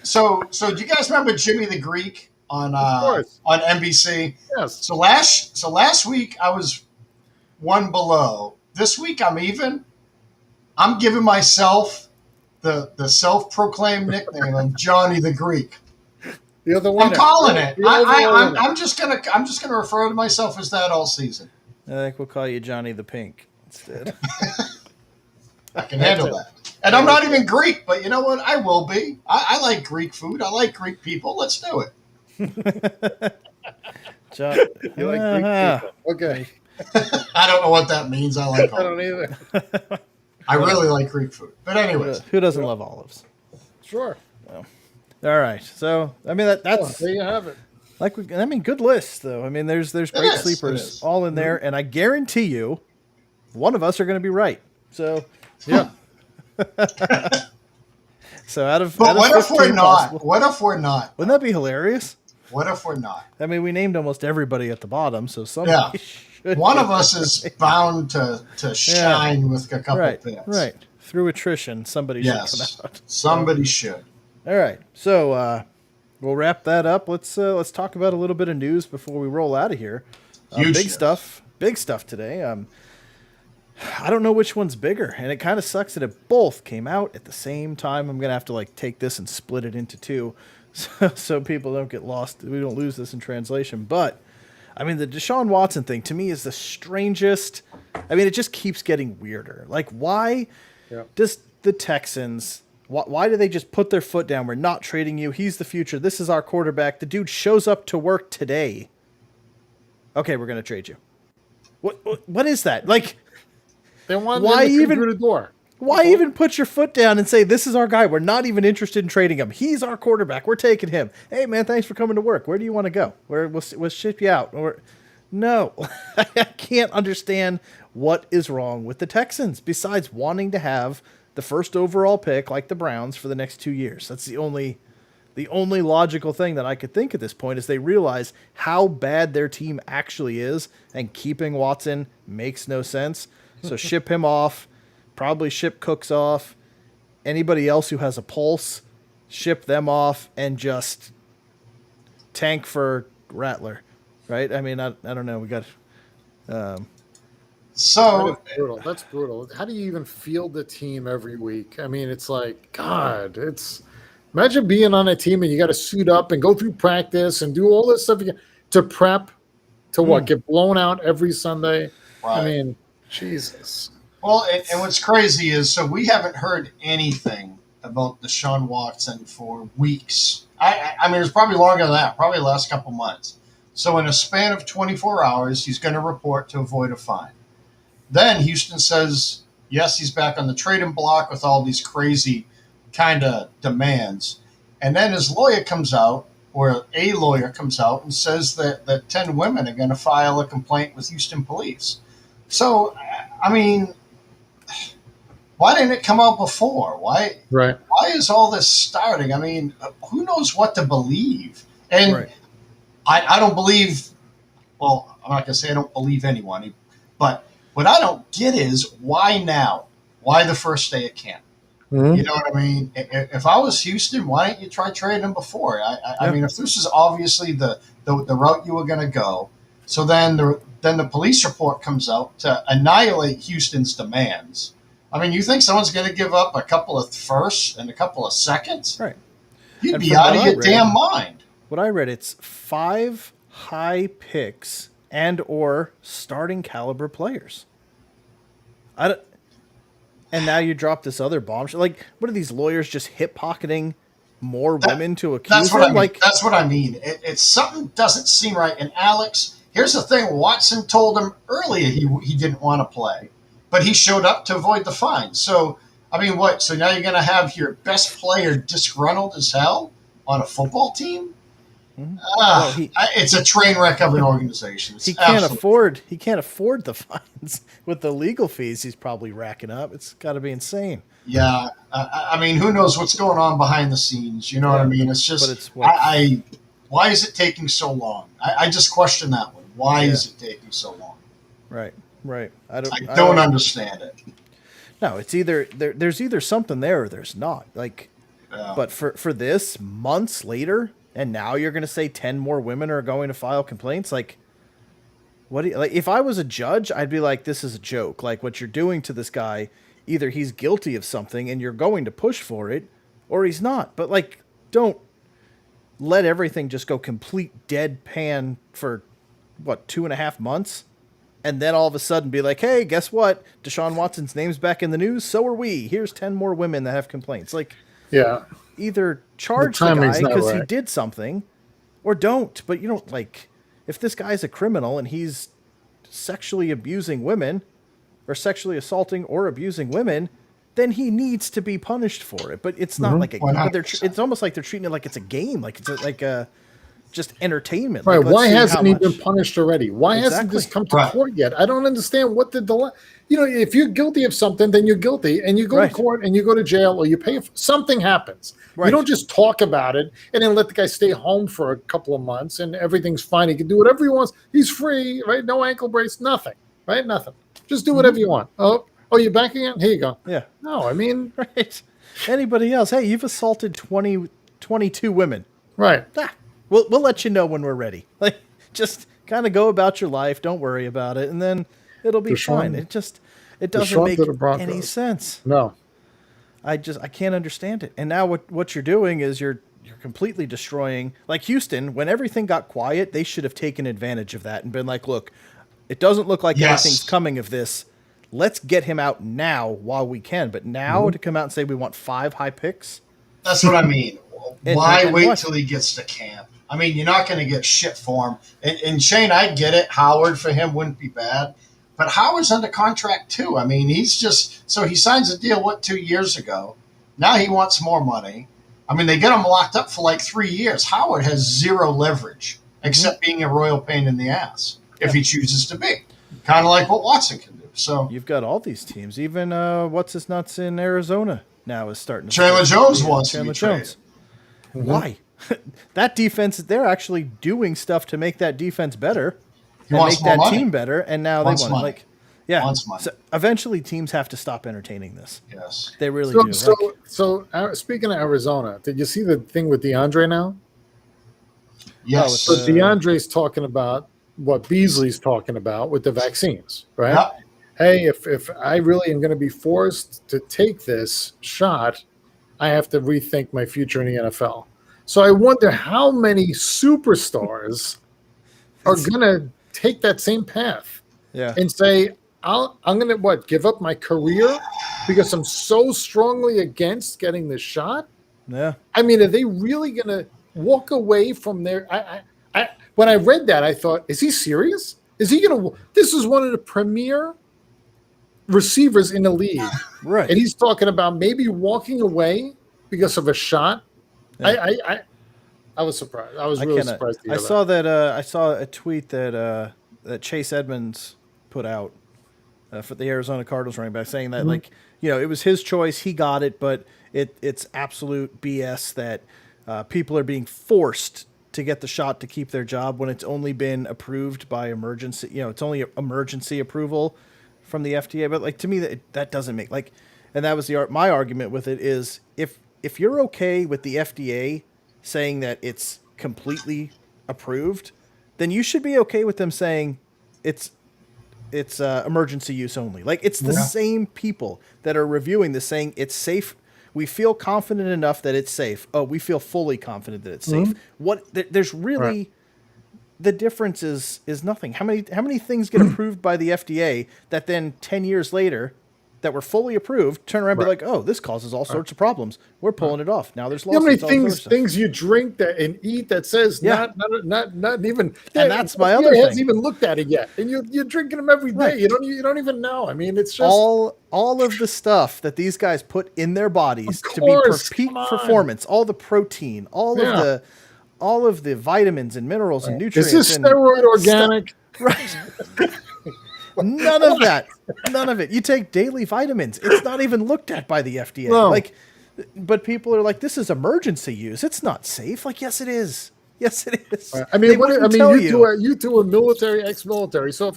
So do you guys remember Jimmy the Greek on course. on NBC? Yes. So last week I was 1 below. This week I'm even. I'm giving myself the self-proclaimed nickname of Johnny the Greek. You're the winner. I'm calling it. You're the winner. I'm just gonna refer to myself as that all season. I think we'll call you Johnny the Pink instead. I can handle that. And I'm not even Greek, but you know what? I will be. I like Greek food. I like Greek people. Let's do it. John, You like Greek people. Okay. I don't know what that means. I like I don't olives. either. I really like Greek food. But anyways, who doesn't love olives? Sure. All right. So, I mean, that's There you have it. good list though. I mean, there's great is, it sleepers is. all in there, and I guarantee you, one of us are going to be right. So, Yeah. so out of but what if 15 we're not? possible- What if we're not? Wouldn't that be hilarious? What if we're not? I mean, we named almost everybody at the bottom, so somebody should One get of us is bound to shine with a couple right, picks. right. Through attrition, somebody should Yes. come out. Somebody should. All right. So we'll wrap that up. Let's talk about a little bit of news before we roll out of here. Huge Big news. stuff today. I don't know which one's bigger, and it kind of sucks that it both came out at the same time. I'm gonna have to like take this and split it into two, so people don't get lost. We don't lose this in translation. But I mean, the Deshaun Watson thing to me is the strangest. I mean, it just keeps getting weirder. Like, why does the Texans? Why do they just put their foot down? We're not trading you. He's the future. This is our quarterback. The dude shows up to work today. Okay, we're gonna trade you. What is that? Like, They want Why him to come even- through the door. why even put your foot down and say, this is our guy? We're not even interested in trading him. He's our quarterback. We're taking him. Hey, man, thanks for coming to work. Where do you want to go? We'll ship you out. Or no, I can't understand what is wrong with the Texans besides wanting to have the first overall pick like the Browns for the next 2 years. That's the only logical thing that I could think at this point is they realize how bad their team actually is, and keeping Watson makes no sense. So ship him off, probably ship Cooks off. Anybody else who has a pulse, ship them off, and just tank for Rattler, right? I mean, I don't know. We got So That's brutal. That's brutal. How do you even field the team every week? I mean, it's like, God, it's imagine being on a team and you got to suit up and go through practice and do all this stuff again to prep to what? Get blown out every Sunday. I Right. mean, Jesus. Well, and what's crazy is, so we haven't heard anything about Deshaun Watson for weeks. I mean, it's probably longer than that, probably the last couple months. So in a span of 24 hours, he's going to report to avoid a fine. Then Houston says, yes, he's back on the trading block with all these crazy kind of demands. And then his lawyer comes out, or a lawyer comes out and says that 10 women are going to file a complaint with Houston police. So, I mean, why didn't it come out before? Why is all this starting? I mean, who knows what to believe? And Right. I don't believe, well, I'm not going to say I don't believe anyone, but what I don't get is why now? Why the first day at camp? You know what I mean? If I was Houston, why didn't you try trading him before? I mean, if this is obviously the route you were going to go, so then the police report comes out to annihilate Houston's demands. I mean, you think someone's going to give up a couple of firsts and a couple of seconds? Right. You'd And be from out what of I your read- damn mind. What I read, it's 5 high picks and or starting caliber players. And now you drop this other bombshell. Like, what are these lawyers just hip pocketing more women to accuse That's what them? I mean. Like, That's what I mean. It's something doesn't seem right. And Alex, here's the thing: Watson told him earlier he didn't want to play, but he showed up to avoid the fine. So I mean, what? So now you're going to have your best player disgruntled as hell on a football team? Well, It's a train wreck of an organization. It's he can't absolute- afford the fines with the legal fees he's probably racking up. It's got to be insane. Yeah, I mean, who knows what's going on behind the scenes? You know what I mean? It's just, But it's what- why is it taking so long? I just question that one. Why is it taking so long? Right. I don't understand it. No, it's either there's either something there or there's not. Like, Yeah. but for this months later, and now you're going to say 10 more women are going to file complaints. Like, what? Do you, like, if I was a judge, I'd be like, this is a joke. Like, what you're doing to this guy, either he's guilty of something and you're going to push for it, or he's not. But like, don't let everything just go complete deadpan for what, 2.5 months. And then all of a sudden be like, hey, guess what? Deshaun Watson's name's back in the news. So are we. Here's 10 more women that have complaints. Like, Yeah. either charge the timing's guy not because he right. did something or don't. But you don't, like, if this guy's a criminal and he's sexually abusing women or sexually assaulting or abusing women, then he needs to be punished for it. But it's not like a, but it's almost like they're treating it like it's a game, like it's like a just entertainment. Right. Like, let's Why see hasn't how he been much- punished already? Why hasn't this Exactly. come to Right. court yet? I don't understand what the delay. You know, if you're guilty of something, then you're guilty, and you go Right. to court and you go to jail or you pay. Something happens. Right. You don't just talk about it and then let the guy stay home for a couple of months and everything's fine. He can do whatever he wants. He's free, right? No ankle brace, nothing, right? Nothing. Just do whatever you want. Oh, you're back again? Here you go. Yeah. No, I mean, Right. Anybody else? Hey, you've assaulted 22 women. Right. We'll let you know when we're ready. Like, just kind of go about your life. Don't worry about it, and then it'll be Deshaun- fine. It doesn't Deshaun make to the Broncos. any sense. No. I can't understand it. And now what you're doing is you're completely destroying, like Houston, when everything got quiet, they should have taken advantage of that and been like, look, it doesn't look like Yes. anything's coming of this. Let's get him out now while we can. But now to come out and say we want 5 high picks. That's what I mean. And- Why and wait what? till he gets to camp? I mean, you're not going to get shit for him. And Shane, I get it. Howard for him wouldn't be bad. But Howard's under contract too. I mean, he's just – so he signs a deal, 2 years ago. Now he wants more money. I mean, they get him locked up for like 3 years. Howard has zero leverage except being a royal pain in the ass if he chooses to be. Kind of like what Watson can do. So You've got all these teams. Even what's his nuts in Arizona now is starting to Chandler start. Jones wants to be Chandler traded. Jones. Why? That defense, they're actually doing stuff to make that defense better and wants make more that money. team better. And now Wants they want money. like, yeah. Wants money. So eventually, teams have to stop entertaining this. Yes. They really So, do. speaking of Arizona, did you see the thing with DeAndre now? Yes. So DeAndre's talking about what Beasley's talking about with the vaccines, right? Yeah. Hey, if I really am going to be forced to take this shot, I have to rethink my future in the NFL. So I wonder how many superstars are going to take that same path Yeah. and say, I'm going to give up my career because I'm so strongly against getting this shot? Yeah. I mean, are they really going to walk away from their? When I read that, I thought, is he serious? Is he going to? This is one of the premier receivers in the league, Right. and he's talking about maybe walking away because of a shot. Yeah. I was surprised. I was I really cannot. surprised to I hear saw that. I saw a tweet that that Chase Edmonds put out for the Arizona Cardinals running back, saying that like it was his choice, he got it, but it's absolute BS that people are being forced to get the shot to keep their job when it's only been approved by emergency. It's only emergency approval from the FDA. But like to me, that doesn't make like, and that was my argument with it is if you're okay with the FDA saying that it's completely approved, then you should be okay with them saying it's emergency use only. Like it's the same people that are reviewing this saying it's safe. We feel confident enough that it's safe. Oh, we feel fully confident that it's safe. There's really the difference is nothing. How many things get approved by the FDA that then 10 years later that were fully approved turn around and be like, oh, this causes all sorts of problems. We're pulling it off. Now there's how many lawsuits. all this other stuff. things you drink and eat that says not even. And that's my FDA other hasn't thing. even looked at it yet, and you're drinking them every day. Right. You don't even know. I mean, it's just all of the stuff that these guys put in their bodies Of to be course, peak come on. performance, all the protein, all of the vitamins and minerals and nutrients. Is this and steroid organic? Right. None of that. None of it. You take daily vitamins. It's not even looked at by the FDA. No. Like, but people are like, this is emergency use. It's not safe. Like, yes, it is. Yes, it is. I mean, They wouldn't you tell two are military, ex-military. So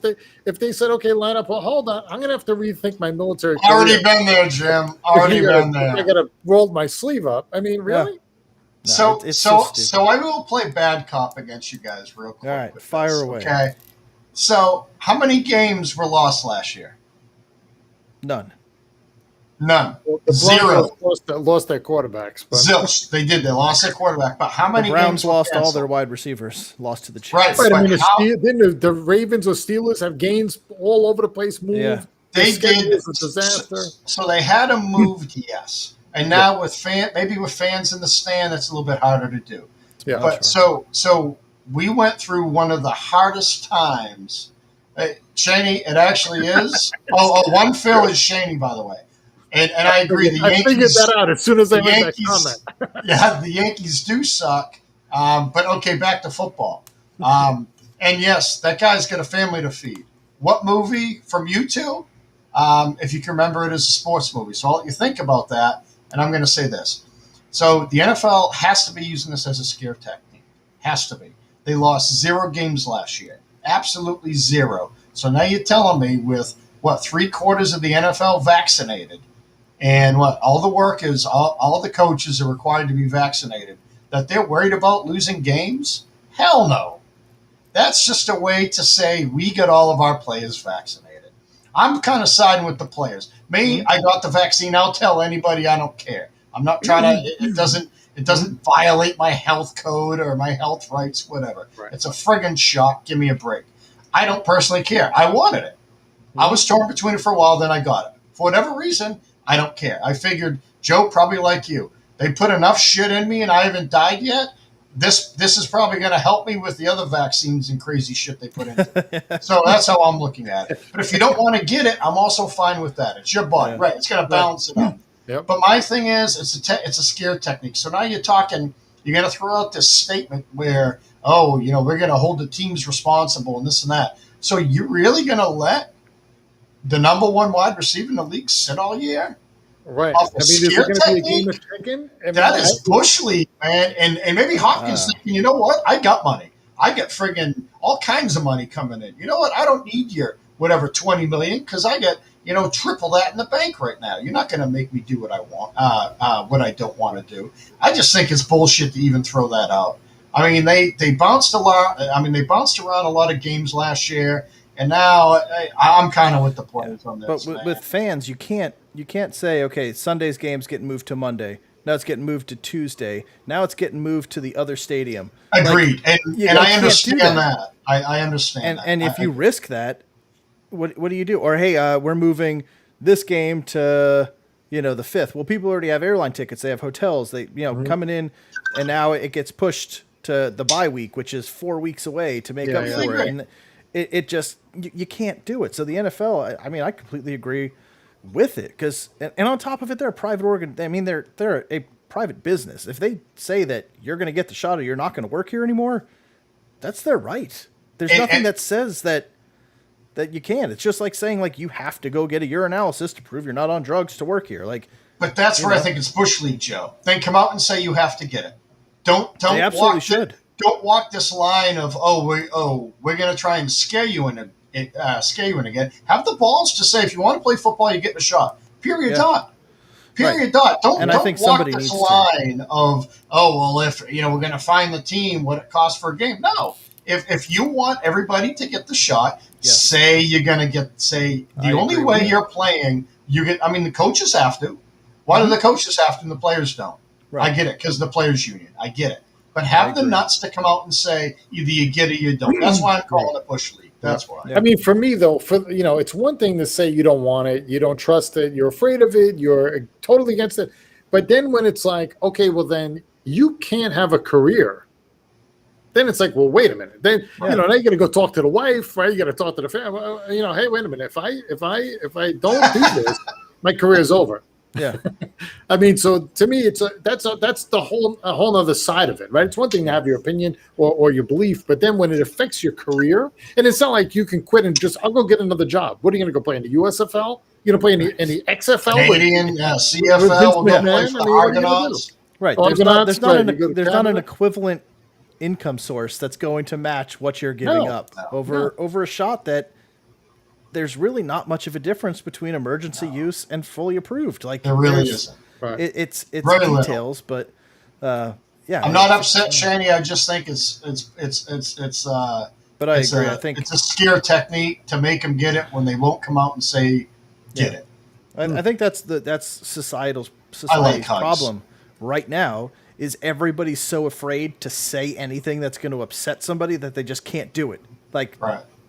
if they said, okay, line up, well, hold on, I'm gonna have to rethink my military. Already career. been there, Jim. Already been there. I gotta roll my sleeve up. I mean, really? No, So, it's so, stupid. so I will play bad cop against you guys real quick. All right, with fire this, away. Okay. So, how many games were lost last year? None. None. Well, the Zero. Broncos lost their quarterbacks, but Zilch. They did. They lost their quarterback. But how The many Browns games were lost all canceled? their wide receivers. Lost to the Chiefs. Right. Right, I mean, But how- didn't the Ravens or Steelers have gains all over the place? Moved. Yeah. They Their schedule did. is a disaster. So they had them moved, yes. And now with maybe with fans in the stand, it's a little bit harder to do. Yeah, But so we went through one of the hardest times. Shaney, it actually is. One Phil is Shaney, by the way. And I agree. The I figured Yankees, that out as soon as I the read that Yankees, comment. yeah, the Yankees do suck. But okay, back to football. And yes, that guy's got a family to feed. What movie from you two? If you can remember it as a sports movie. So I'll let you think about that. And I'm going to say this. So the NFL has to be using this as a scare technique. Has to be. They lost 0 games last year. Absolutely 0. So now you're telling me with, 3/4 of the NFL vaccinated, and all the workers, all the coaches are required to be vaccinated, that they're worried about losing games? Hell no. That's just a way to say we get all of our players vaccinated. I'm kind of siding with the players. Me, I got the vaccine. I'll tell anybody I don't care. I'm not trying to. It doesn't violate my health code or my health rights, whatever. Right. It's a friggin' shot. Give me a break. I don't personally care. I wanted it. I was torn between it for a while, then I got it. For whatever reason, I don't care. I figured, Joe, probably like you, they put enough shit in me and I haven't died yet. This is probably going to help me with the other vaccines and crazy shit they put into it. So that's how I'm looking at it. But if you don't want to get it, I'm also fine with that. It's your body, right? It's going to balance it out. Yep. But my thing is, it's a scare technique. So now you're going to throw out this statement where, we're going to hold the teams responsible and this and that. So you're really going to let the number one wide receiver in the league sit all year? Right. Off a Is it scare going to be a technique? game of chicken? That is Bush League, man. And maybe Hopkins thinking, you know what? I got money. I got friggin' all kinds of money coming in. You know what? I don't need your whatever $20 million because I get triple that in the bank right now. You're not going to make me do what I want, what I don't want to do. I just think it's bullshit to even throw that out. I mean, they bounced a lot. I mean, they bounced around a lot of games last year, and now I'm kind of with the players on this. But with fans, you can't say, okay, Sunday's game's getting moved to Monday. Now it's getting moved to Tuesday. Now it's getting moved to the other stadium. Agreed, Like, and I understand that. I understand and that. And if you risk that, what do you do? Or hey, we're moving this game to the 5th. Well, people already have airline tickets. They have hotels. They coming in, and now it gets pushed to the bye week, which is 4 weeks away to make up for it. And it just you can't do it. So the NFL, I completely agree with it because and on top of it, they're a private organ. I mean, they're a private business. If they say that you're going to get the shot or you're not going to work here anymore, that's their right. There's nothing that says that you can. It's just like saying like you have to go get a urinalysis to prove you're not on drugs to work here. But that's where I think it's Bush League, Joe. Then come out and say you have to get it. Don't they absolutely should. Don't walk this line of we're going to try and scare you in again. Have the balls to say if you want to play football, you get a shot. Period. Dot. Period. Dot. Don't I think walk somebody this needs line of if we're going to find the team what it costs for a game. No. If you want everybody to get the shot, say you're going to get the only way you're playing you get. I mean the coaches have to. Why do the coaches have to and the players don't? Right. I get it because the players union. I get it. But have the nuts to come out and say either you get it or you don't. That's why I'm calling it Bush League. That's why. I mean, for me though, it's one thing to say you don't want it, you don't trust it, you're afraid of it, you're totally against it. But then when it's like, okay, well then you can't have a career. Then it's like, well, wait a minute. Then now you got to go talk to the wife, right? You got to talk to the family. Hey, wait a minute. If I don't do this, my career is over. Yeah. I mean, so to me, that's the whole other side of it, right? It's one thing to have your opinion or your belief, but then when it affects your career, and it's not like you can quit and I'll go get another job. What are you going to go play in the USFL? You going to play in the XFL? Canadian, CFL, we'll go play for the Argonauts. Right. There's not an equivalent income source that's going to match what you're giving up over a shot that there's really not much of a difference between emergency use and fully approved. Like there really isn't. Right. It's very details, but I'm not upset, Shanny. I just think it's. But I agree. I think it's a scare technique to make them get it when they won't come out and say get it. I think that's society's like problem right now. Is everybody's so afraid to say anything that's going to upset somebody that they just can't do it. Like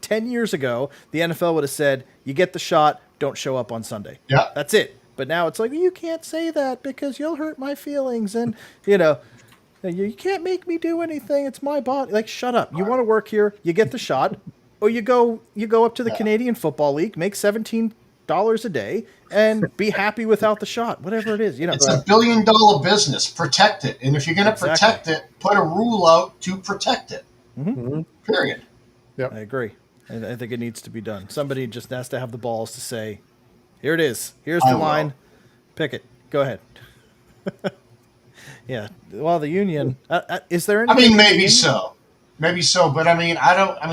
10 years ago, the NFL would have said, you get the shot, don't show up on Sunday. Yeah. That's it. But now it's like, you can't say that because you'll hurt my feelings. And, you can't make me do anything. It's my body. Like, shut up. You want to work here, you get the shot. Or you go up to the Canadian Football League, make $17 a day, and be happy without the shot, whatever it is. It's $1 billion business. Protect it, and if you're going to protect it, put a rule out to protect it. Mm-hmm. Period. Yep. I agree. And I think it needs to be done. Somebody just has to have the balls to say, "Here it is. Here's the line. Pick it. Go ahead." Yeah. Well, the union. Is there any? I mean, maybe so. Maybe so, but I mean,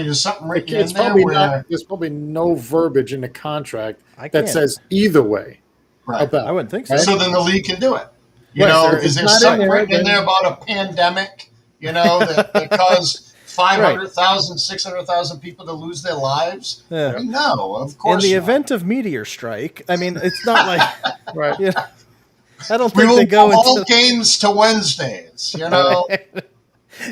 there's something written in there where there's probably no verbiage in the contract that says either way. Right. I wouldn't think so. So then the league can do it. You Right, know, sir. is It's there not in something there, written in then- there about a pandemic? You know, that caused 500,000, 600,000 people to lose their lives? Yeah. I mean, no, of In course the not. event of meteor strike, I mean, it's not like Right. you know, I don't We think will they go move all into games to Wednesdays, you know?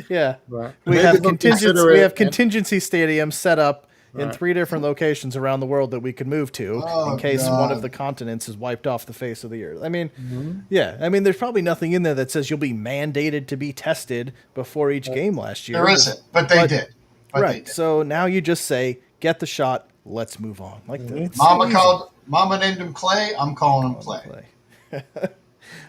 yeah. Right. We Maybe have they'll consider we it have and- contingency stadiums set up in Right. 3 different locations around the world that we could move to Oh, in case one of God. the continents is wiped off the face of the earth. I mean, yeah, I mean, there's probably nothing in there that says you'll be mandated to be tested before each game last year. There isn't, but they did. But they right. did. So now you just say, get the shot. Let's move on. Like that. It's so Mama easy. Mama named him Clay. I'm calling him Clay. Play.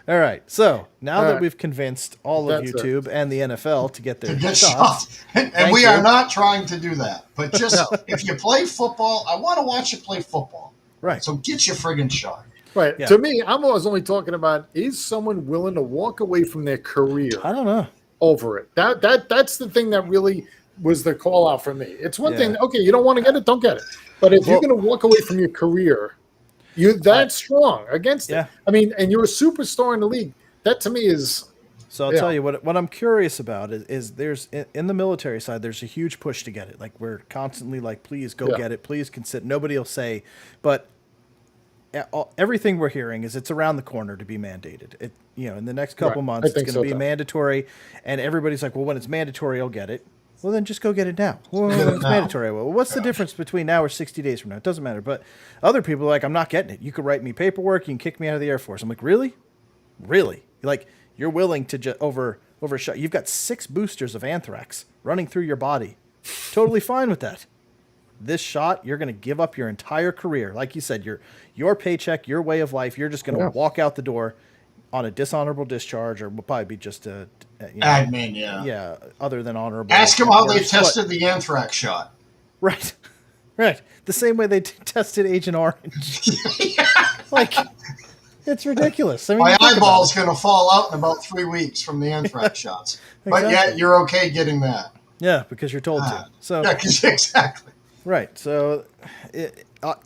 All right. So now All that right. we've convinced all of That's it. YouTube and the NFL to get their To get shots, shot. And Thank we you. are not trying to do that. But just if you play football, I want to watch you play football. right? So get your friggin' shot. Right. Yeah. To me, I'm always only talking about, is someone willing to walk away from their career I don't know. over it? That's the thing that really was the call out for me. It's one Yeah. thing, okay, you don't want to get it, don't get it. But if you're Well- going to walk away from your career, you that's strong against Yeah. it. I mean, and you're a superstar in the league. That to me is So I'll Yeah. tell you what I'm curious about is there's in the military side there's a huge push to get it. Like we're constantly like, please go Yeah. get it, please consider. Nobody will say, but everything we're hearing is it's around the corner to be mandated. It in the next couple Right. months I it's think going so, to be too. mandatory, and everybody's like, well, when it's mandatory, I'll get it. Well, then just go get it now. Well, when it's now. mandatory. Well, what's the difference between now or 60 days from now? It doesn't matter. But other people are like, I'm not getting it. You could write me paperwork. You can kick me out of the Air Force. I'm like, really? Really? Like, you're willing to just overshot. You've got 6 boosters of anthrax running through your body. Totally fine with that. This shot, you're going to give up your entire career. Like you said, your paycheck, your way of life, you're just going to Yeah. walk out the door on a dishonorable discharge, or will probably be just a, Admin, yeah. yeah, other than honorable. Ask him how they worse, but- tested the anthrax shot. Right. Right. The same way they tested Agent Orange. Like, it's ridiculous. I mean, My you think about eyeball's it. going to fall out in about 3 weeks from the anthrax shots. But yet Exactly. you're okay getting that. Yeah, because you're told to. So, Yeah, 'cause- exactly. right. So,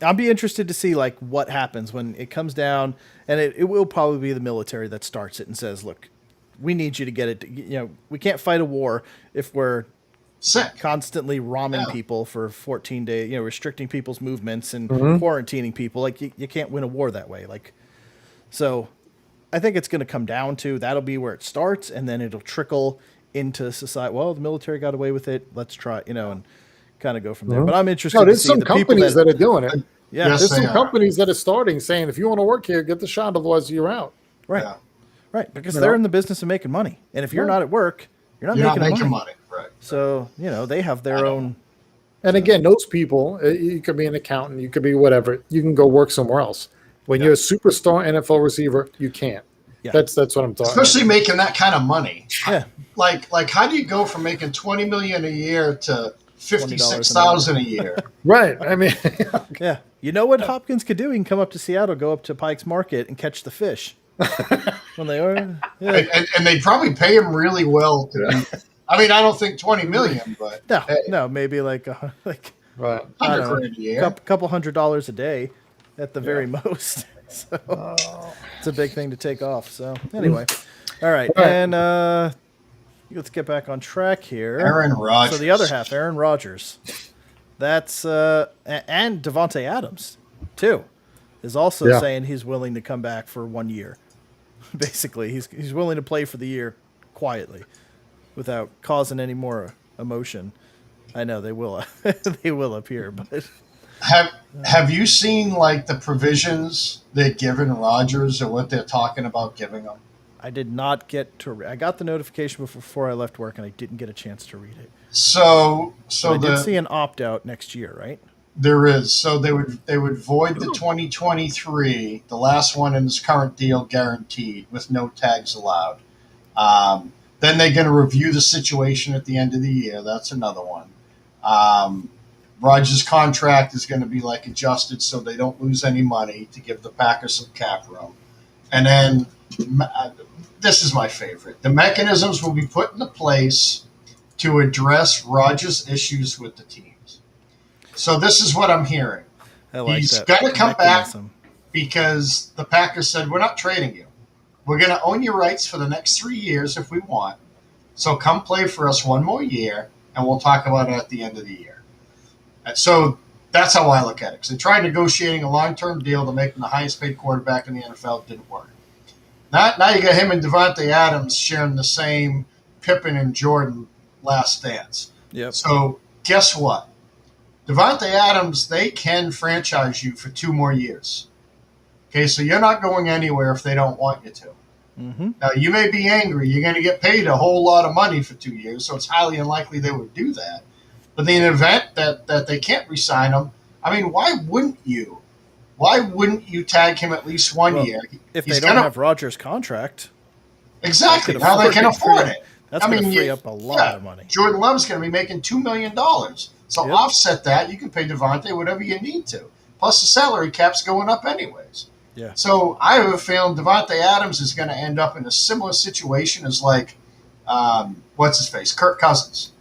I'll be interested to see like what happens when it comes down, and it will probably be the military that starts it and says, "Look, we need you to get it. We can't fight a war if we're Sick. constantly ramming Yeah. people for 14 days, restricting people's movements and Mm-hmm. quarantining people. Like you can't win a war that way. Like, so I think it's going to come down to that'll be where it starts, and then it'll trickle into society. Well, the military got away with it. Let's try, and kind of go from there. But I'm interested no. to There's see some the people companies that are doing it. yeah, Yes. There's they some are. companies that are starting saying, if you want to work here, get the shot, otherwise you're out. right, Yeah. right, because You they're know? in the business of making money, and if you're Right. not at work, you're not You're not making, making money. money. Right. So they have their own. And again, those people, you could be an accountant, you could be whatever, you can go work somewhere else. When you're a superstar NFL receiver, you can't. Yeah. That's what I'm talking Especially making that kind of money. Yeah, Like how do you go from making $20 million a year to $20 $56,000 a year? Right. I mean, yeah. You know what Hopkins could do? He can come up to Seattle, go up to Pike's Market, and catch the fish. When they are, yeah. And they'd probably pay him really well to do. I mean, I don't think 20 million, but No, hey, no, maybe like right. I 100 don't know, grand a year. couple $100 a day at the very most. So it's a big thing to take off. So anyway, all right, All right. and let's get back on track here. Aaron Rodgers. So the other half, Aaron Rodgers, that's and Devontae Adams too, is also Yeah. saying he's willing to come back for 1 year. Basically, he's willing to play for the year quietly, without causing any more emotion. I know they will, they will up here, but Have you seen like the provisions they've given Rodgers or what they're talking about giving him? I did not get to. I got the notification before I left work, and I didn't get a chance to read it. So I did see the an opt out next year, right? there is so they would void the 2023, the last one in his current deal, guaranteed with no tags allowed. Then they're going to review the situation at the end of the year. That's another one. Rodgers' contract is going to be like adjusted so they don't lose any money to give the Packers some cap room. And then this is my favorite. The mechanisms will be put into place to address Rodgers' issues with the teams. So this is what I'm hearing. I like He's that. gotta come back. mechanism. Because the Packers said, we're not trading you. We're going to own your rights for the next 3 years if we want. So come play for us one more year, and we'll talk about it at the end of the year. And so that's how I look at it. Because they tried negotiating a long-term deal to make him the highest-paid quarterback in the NFL. It didn't work. Now you got him and Devontae Adams sharing the same Pippen and Jordan last dance. Yep. So guess what? Devontae Adams, they can franchise you for 2 more years. Okay, so you're not going anywhere if they don't want you to. Mm-hmm. Now, you may be angry. You're going to get paid a whole lot of money for 2 years, so it's highly unlikely they would do that. But in the event that they can't re-sign him, I mean, why wouldn't you? Why wouldn't you tag him at least one Well, year? If He's they don't gonna- have Rodgers' contract, Exactly. could Now they afford can it. afford it. that's going to free up a lot of money. Jordan Love's going to be making $2 million. So Yep. offset that. You can pay Devontae whatever you need to. Plus the salary cap's going up anyways. Yeah. So I have a feeling Devontae Adams is going to end up in a similar situation as like, what's his face, Kirk Cousins.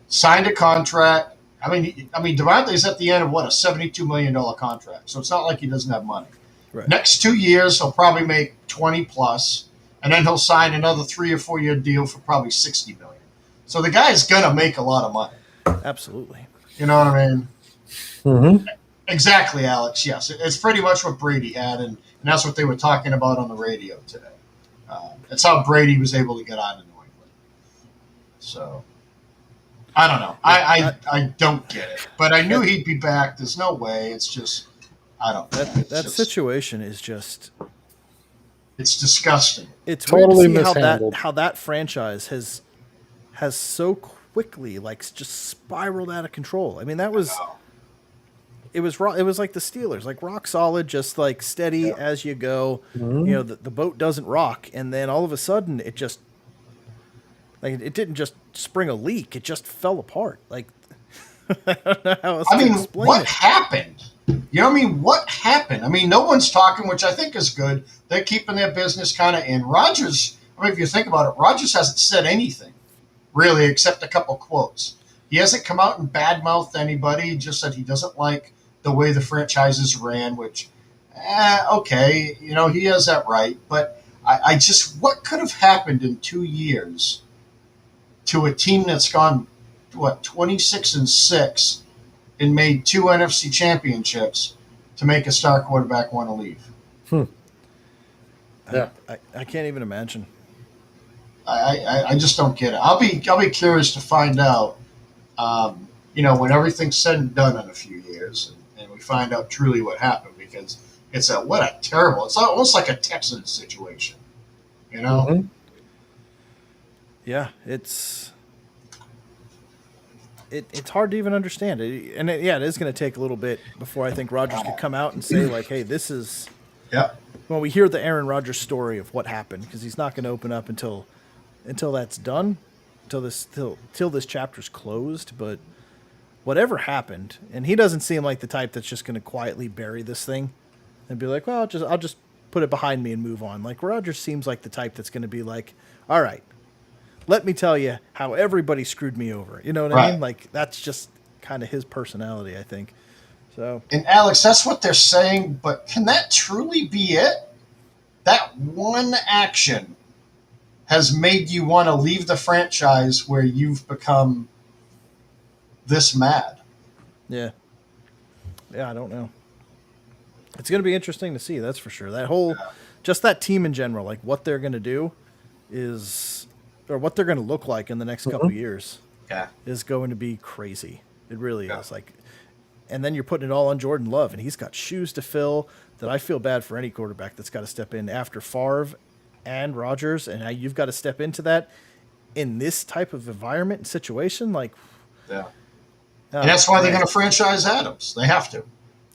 Signed a contract. I mean, Devontae's at the end of what, a $72 million contract. So it's not like he doesn't have money. Right. Next 2 years, he'll probably make 20 plus, and then he'll sign another 3 or 4 year deal for probably 60 million. So the guy's gonna make a lot of money. Absolutely. You know what I mean? Mm-hmm. Exactly, Alex. Yes, it's pretty much what Brady had, and that's what they were talking about on the radio today. It's how Brady was able to get on in New England. So I don't know. I don't get it, but I knew he'd be back. There's no way. It's just I don't. That situation is just. It's disgusting. It's Totally weird to see mishandled. how that franchise has so quickly just spiraled out of control. I mean, it was like the Steelers, like rock solid, just like steady as you go. Mm-hmm. You know, the boat doesn't rock, and then all of a sudden it just like it didn't just spring a leak; it just fell apart. Like I don't know how else I to mean, explain what it. happened? You know what I mean? What happened? I mean, no one's talking, which I think is good. They're keeping their business kind of in. Rodgers, I mean, if you think about it, Rodgers hasn't said anything, really, except a couple quotes. He hasn't come out and badmouthed anybody. He just said he doesn't like the way the franchises ran, which, okay, you know, he has that right. But I just, what could have happened in 2 years to a team that's gone, 26-6 and made 2 NFC championships to make a star quarterback want to leave? Yeah. I can't even imagine. I just don't get it. I'll be curious to find out. When everything's said and done in a few years, and we find out truly what happened, because it's it's almost like a Texans situation, you know. Mm-hmm. Yeah, it's hard to even understand it, and it is going to take a little bit before I think Rodgers could come out and say like, "Hey, this is." Yeah. Well, we hear the Aaron Rodgers story of what happened, because he's not going to open up until that's done, till this chapter's closed. But whatever happened, and he doesn't seem like the type that's just going to quietly bury this thing and be like, "Well, I'll just put it behind me and move on." Like Rodgers seems like the type that's going to be like, "All right, let me tell you how everybody screwed me over." You know what I Right. mean? Like that's just kind of his personality, I think. So And Alex, that's what they're saying, but can that truly be it? That one action has made you want to leave the franchise where you've become this mad. yeah, I don't know. It's going to be interesting to see. That's for sure. That whole, just that team in general, like what they're going to do or what they're going to look like in the next couple of years Yeah. is going to be crazy. It really Yeah. is. Like, and then you're putting it all on Jordan Love, and he's got shoes to fill that I feel bad for any quarterback that's got to step in after Favre and Rodgers, and now you've got to step into that in this type of environment and situation. Like, Yeah. And that's why they're going to franchise Adams. They have to.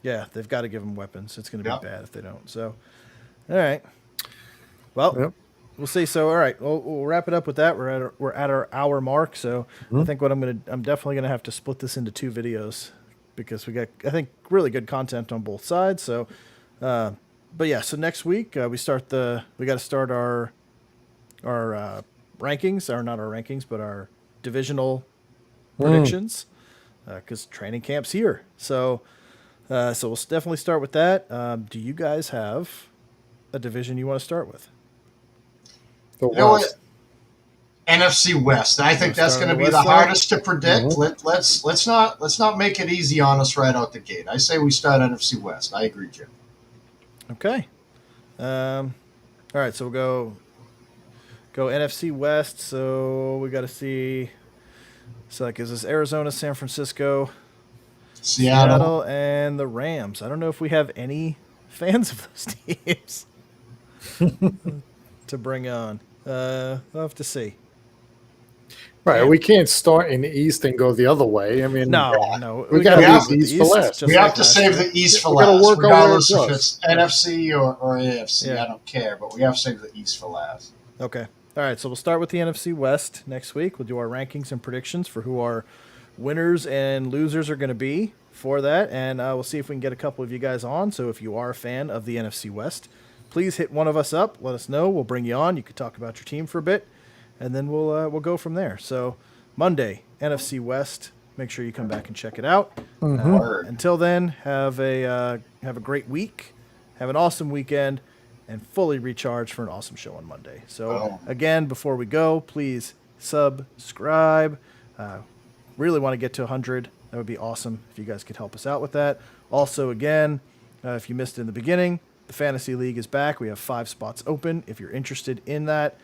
Yeah, they've got to give him weapons. It's going to be Yep. bad if they don't. So, all right. Well, Yep. we'll see. So, all right, we'll wrap it up with that. We're at our hour mark. So, I think I'm definitely gonna have to split this into 2 videos, because we got, I think, really good content on both sides. So, but yeah. So next week we got to start our rankings, or not our rankings, but our divisional predictions, because training camp's here. So we'll definitely start with that. Do you guys have a division you want to start with? The You know what? West. NFC West. I think Wanna that's start going to on the be the West side? hardest to predict. Mhm. Let's not make it easy on us right out the gate. I say we start NFC West. I agree, Jim. Okay. All right, so we'll go NFC West. So we got to see. So like, is this Arizona, San Francisco, Seattle. and the Rams? I don't know if we have any fans of those teams to bring on. We'll have to see. Right. Yeah. We can't start in the East and go the other way. I mean, No. We gotta leave with the East for last. We have to save the East for We gotta last, work our way regardless if across. it's NFC or AFC. Yeah. I don't care, but we have to save the East for last. Okay. All right. So we'll start with the NFC West next week. We'll do our rankings and predictions for who our winners and losers are going to be for that. And we'll see if we can get a couple of you guys on. So if you are a fan of the NFC West, please hit one of us up. Let us know. We'll bring you on. You can talk about your team for a bit, and then we'll go from there. So Monday, NFC West. Make sure you come back and check it out. Word. Until then, have a great week. Have an awesome weekend. And fully recharge for an awesome show on Monday. So, Oh. again, before we go, please subscribe. Really want to get to 100. That would be awesome if you guys could help us out with that. Also, again, if you missed it in the beginning, the Fantasy League is back. We have 5 spots open. If you're interested in that,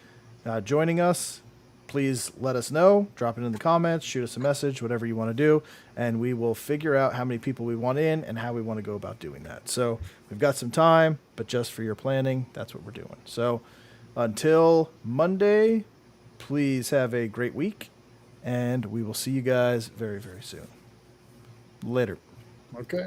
joining us, please let us know. Drop it in the comments. Shoot us a message, whatever you want to do. And we will figure out how many people we want in and how we want to go about doing that. So we've got some time, but just for your planning, that's what we're doing. So until Monday, please have a great week. And we will see you guys very, very soon. Later. Okay.